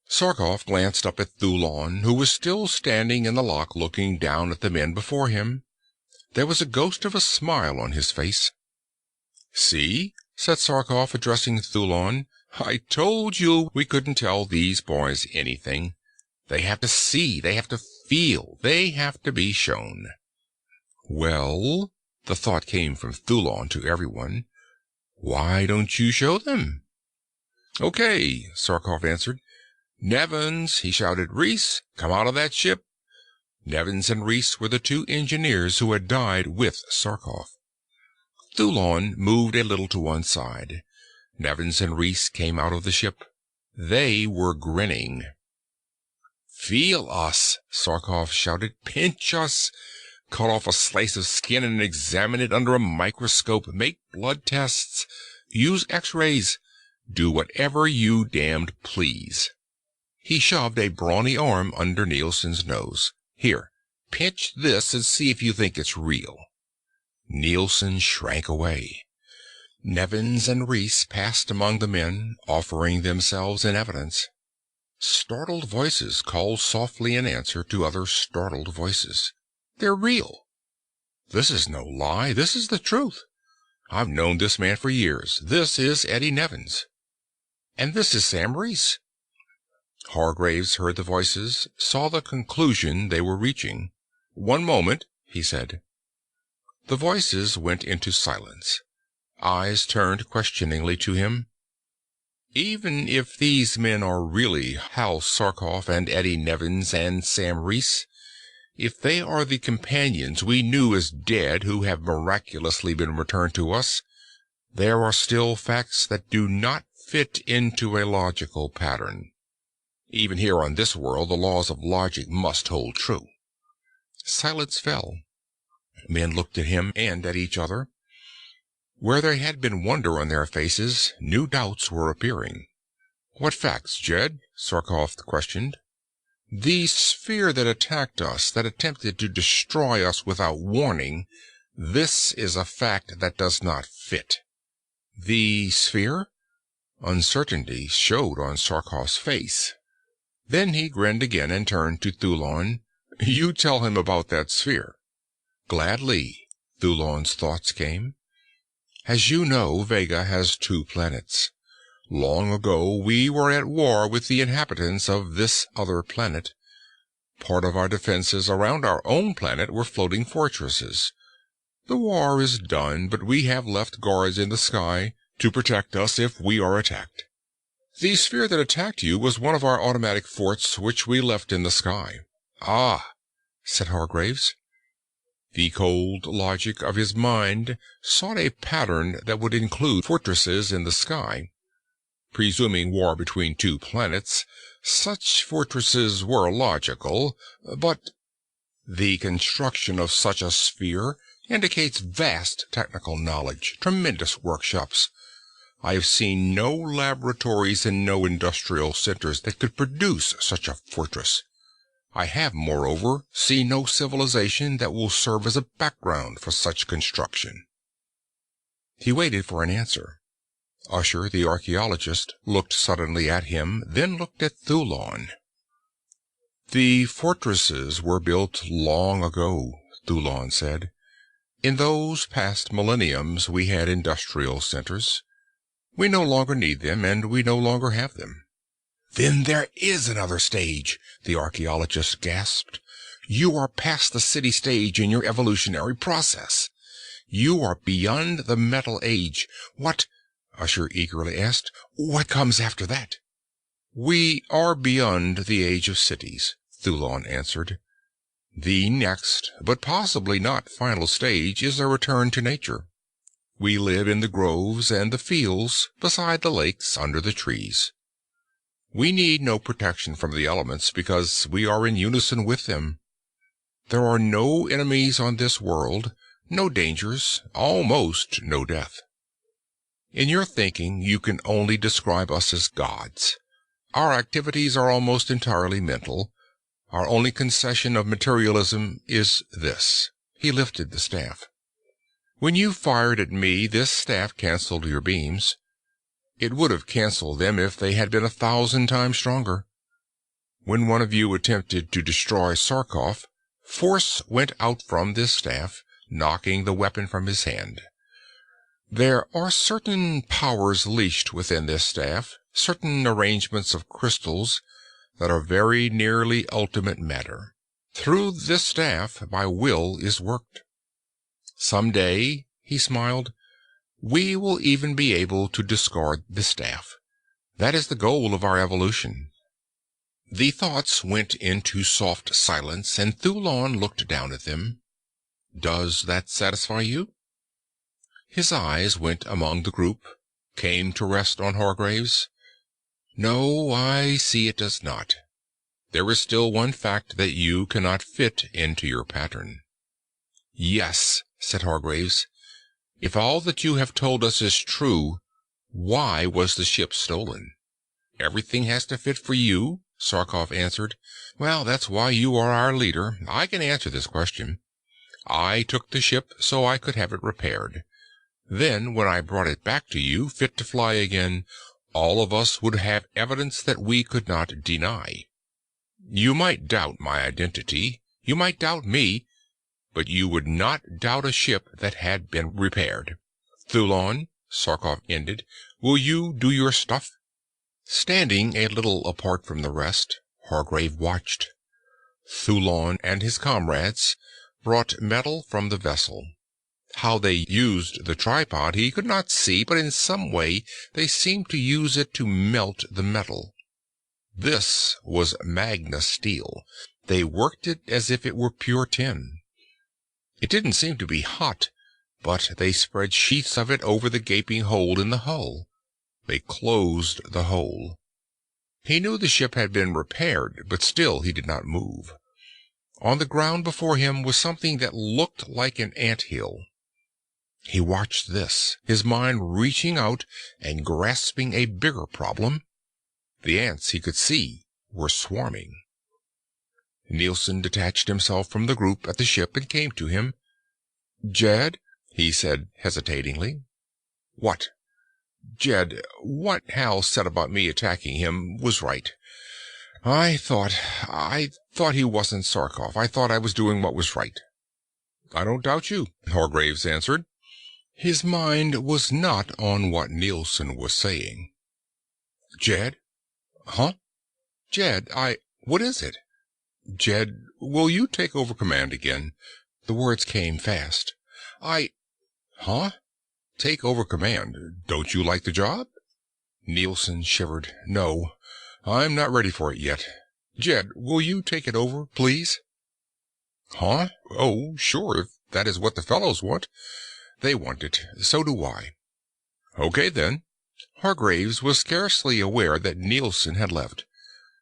Sarkoff glanced up at Thulon, who was still standing in the lock looking down at the men before him. There was a ghost of a smile on his face. "See," said Sarkoff, addressing Thulon, "I told you we couldn't tell these boys anything. They have to see, they have to feel, they have to be shown." "Well," the thought came from Thulon to everyone, "why don't you show them?" "Okay," Sarkoff answered. "Nevins," he shouted, "Reese, come out of that ship." Nevins and Reese were the two engineers who had died with Sarkoff. Thulon moved a little to one side. Nevins and Reese came out of the ship. They were grinning. "Feel us," Sarkoff shouted. "Pinch us. Cut off a slice of skin and examine it under a microscope. Make blood tests. Use x-rays. Do whatever you damned please." He shoved a brawny arm under Nielsen's nose. "Here, pinch this and see if you think it's real." Nielsen shrank away. Nevins and Reese passed among the men, offering themselves in evidence. Startled voices called softly in answer to other startled voices. "They're real. This is no lie. This is the truth. I've known this man for years. This is Eddie Nevins. And this is Sam Reese." Hargraves heard the voices, saw the conclusion they were reaching. "One moment," he said. The voices went into silence. Eyes turned questioningly to him. Even if these men are really Hal Sarkoff and Eddie Nevins and Sam Reese, if they are the companions we knew as dead who have miraculously been returned to us, there are still facts that do not fit into a logical pattern. Even here on this world, the laws of logic must hold true. Silence fell. Men looked at him and at each other. Where there had been wonder on their faces, new doubts were appearing. "What facts, Jed?" Sarkoff questioned. "The sphere that attacked us, that attempted to destroy us without warning, this is a fact that does not fit." "The sphere?" Uncertainty showed on Sarkoff's face. Then he grinned again and turned to Thulon. "You tell him about that sphere." "Gladly," Thulon's thoughts came. "As you know, Vega has 2 planets. Long ago we were at war with the inhabitants of this other planet. Part of our defenses around our own planet were floating fortresses. The war is done, but we have left guards in the sky to protect us if we are attacked. The sphere that attacked you was one of our automatic forts which we left in the sky." "Ah," said Hargraves. The cold logic of his mind sought a pattern that would include fortresses in the sky. Presuming war between 2 planets, such fortresses were logical, but the construction of such a sphere indicates vast technical knowledge, tremendous workshops. I have seen no laboratories and no industrial centers that could produce such a fortress. I have, moreover, seen no civilization that will serve as a background for such construction. He waited for an answer. Usher, the archaeologist, looked suddenly at him, then looked at Thulon. "The fortresses were built long ago," Thulon said. "In those past millenniums we had industrial centers. We no longer need them, and we no longer have them." "Then there is another stage," the archaeologist gasped. "You are past the city stage in your evolutionary process. You are beyond the metal age. What," Usher eagerly asked, "what comes after that?" "We are beyond the age of cities," Thulon answered. "The next, but possibly not final stage, is a return to nature. We live in the groves and the fields, beside the lakes, under the trees. We need no protection from the elements because we are in unison with them. There are no enemies on this world, no dangers, almost no death. In your thinking, you can only describe us as gods. Our activities are almost entirely mental. Our only concession of materialism is this." He lifted the staff. "When you fired at me, this staff canceled your beams. It would have canceled them if they had been 1,000 times stronger. When one of you attempted to destroy Sarkoff, force went out from this staff, knocking the weapon from his hand. There are certain powers leashed within this staff, certain arrangements of crystals that are very nearly ultimate matter. Through this staff my will is worked. Some day," he smiled, "we will even be able to discard the staff. That is the goal of our evolution." The thoughts went into soft silence, and Thulon looked down at them. "Does that satisfy you?" His eyes went among the group, came to rest on Hargraves. "No, I see it does not. There is still one fact that you cannot fit into your pattern." "Yes," said Hargraves. "If all that you have told us is true, why was the ship stolen?" "Everything has to fit for you," Sarkoff answered. "Well, that's why you are our leader. I can answer this question. I took the ship so I could have it repaired. Then, when I brought it back to you, fit to fly again, all of us would have evidence that we could not deny. You might doubt my identity, you might doubt me, but you would not doubt a ship that had been repaired. Thulon," Sarkoff ended, "will you do your stuff?" Standing a little apart from the rest, Hargrave watched. Thulon and his comrades brought metal from the vessel. How they used the tripod he could not see, but in some way they seemed to use it to melt the metal. This was magna steel. They worked it as if it were pure tin. It didn't seem to be hot, but they spread sheets of it over the gaping hole in the hull. They closed the hole. He knew the ship had been repaired, but still he did not move. On the ground before him was something that looked like an ant-hill. He watched this, his mind reaching out and grasping a bigger problem. The ants, he could see, were swarming. Nielsen detached himself from the group at the ship and came to him. "Jed," he said hesitatingly. "What?" "Jed, what Hal said about me attacking him was right. I thought he wasn't Sarkoff. I thought I was doing what was right." "I don't doubt you," Hargraves answered. His mind was not on what Nielsen was saying. "Jed?" "Huh?" "Jed, what is it?" "Jed, will you take over command again?" The words came fast. Huh? Take over command? Don't you like the job?" Nielsen shivered. "No, I'm not ready for it yet. Jed, will you take it over, please?" "Huh? Oh, sure, if that is what the fellows want. They want it. So do I." "Okay, then." Hargraves was scarcely aware that Nielsen had left,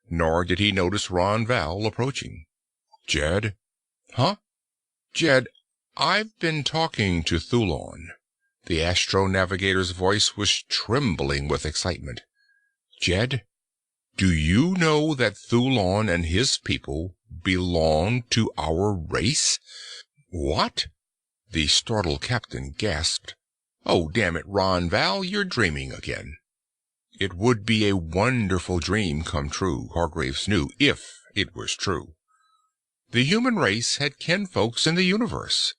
nor did he notice Ron Val approaching. "Jed?" "Huh?" "Jed, I've been talking to Thulon." The astro-navigator's voice was trembling with excitement. "Jed, do you know that Thulon and his people belong to our race?" "What?" The startled captain gasped. "Oh, damn it, Ron Val, you're dreaming again." It would be a wonderful dream come true, Hargraves knew, if it was true. The human race had kinfolks in the universe.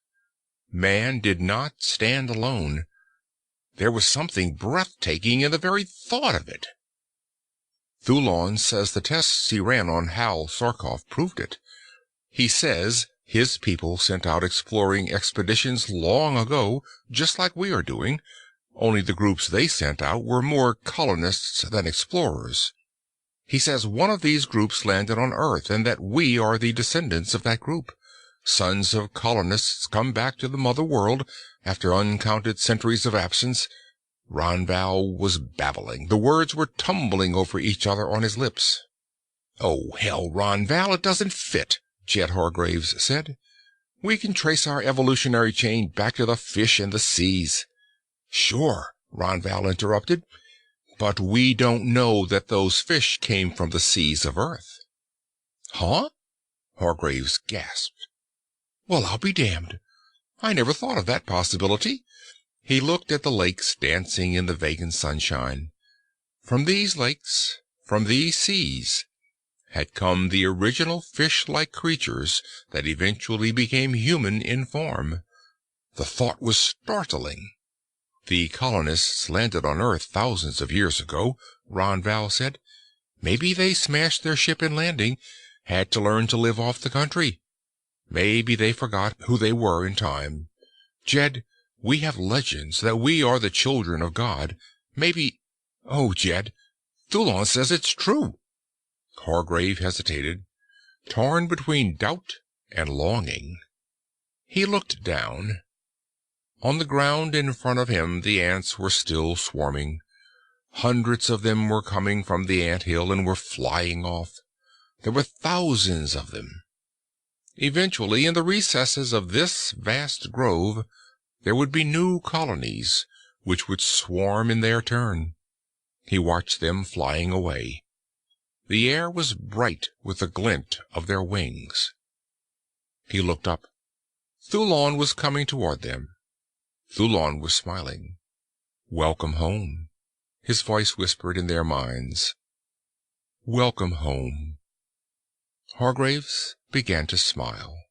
Man did not stand alone. There was something breathtaking in the very thought of it. "Thulon says the tests he ran on Hal Sarkoff proved it. He says his people sent out exploring expeditions long ago, just like we are doing, only the groups they sent out were more colonists than explorers. He says one of these groups landed on Earth, and that we are the descendants of that group, sons of colonists come back to the mother world after uncounted centuries of absence." Ron Val was babbling. The words were tumbling over each other on his lips. "Oh, hell, Ron Val, it doesn't fit," Jed Hargraves said. "We can trace our evolutionary chain back to the fish in the seas." "Sure," Ron Val interrupted, "but we don't know that those fish came from the seas of Earth." "Huh?" Hargraves gasped. "Well, I'll be damned. I never thought of that possibility." He looked at the lakes dancing in the vacant sunshine. From these lakes, from these seas, had come the original fish-like creatures that eventually became human in form. The thought was startling. "The colonists landed on Earth thousands of years ago," Ron Val said. "Maybe they smashed their ship in landing, had to learn to live off the country. Maybe they forgot who they were in time. Jed, we have legends that we are the children of God. Maybe... Oh, Jed, Thulon says it's true." Hargrave hesitated, torn between doubt and longing. He looked down. On the ground in front of him the ants were still swarming. Hundreds of them were coming from the ant-hill and were flying off. There were thousands of them. Eventually, in the recesses of this vast grove, there would be new colonies, which would swarm in their turn. He watched them flying away. The air was bright with the glint of their wings. He looked up. Thulon was coming toward them. Thulon was smiling. "Welcome home," his voice whispered in their minds. "Welcome home." Hargraves began to smile.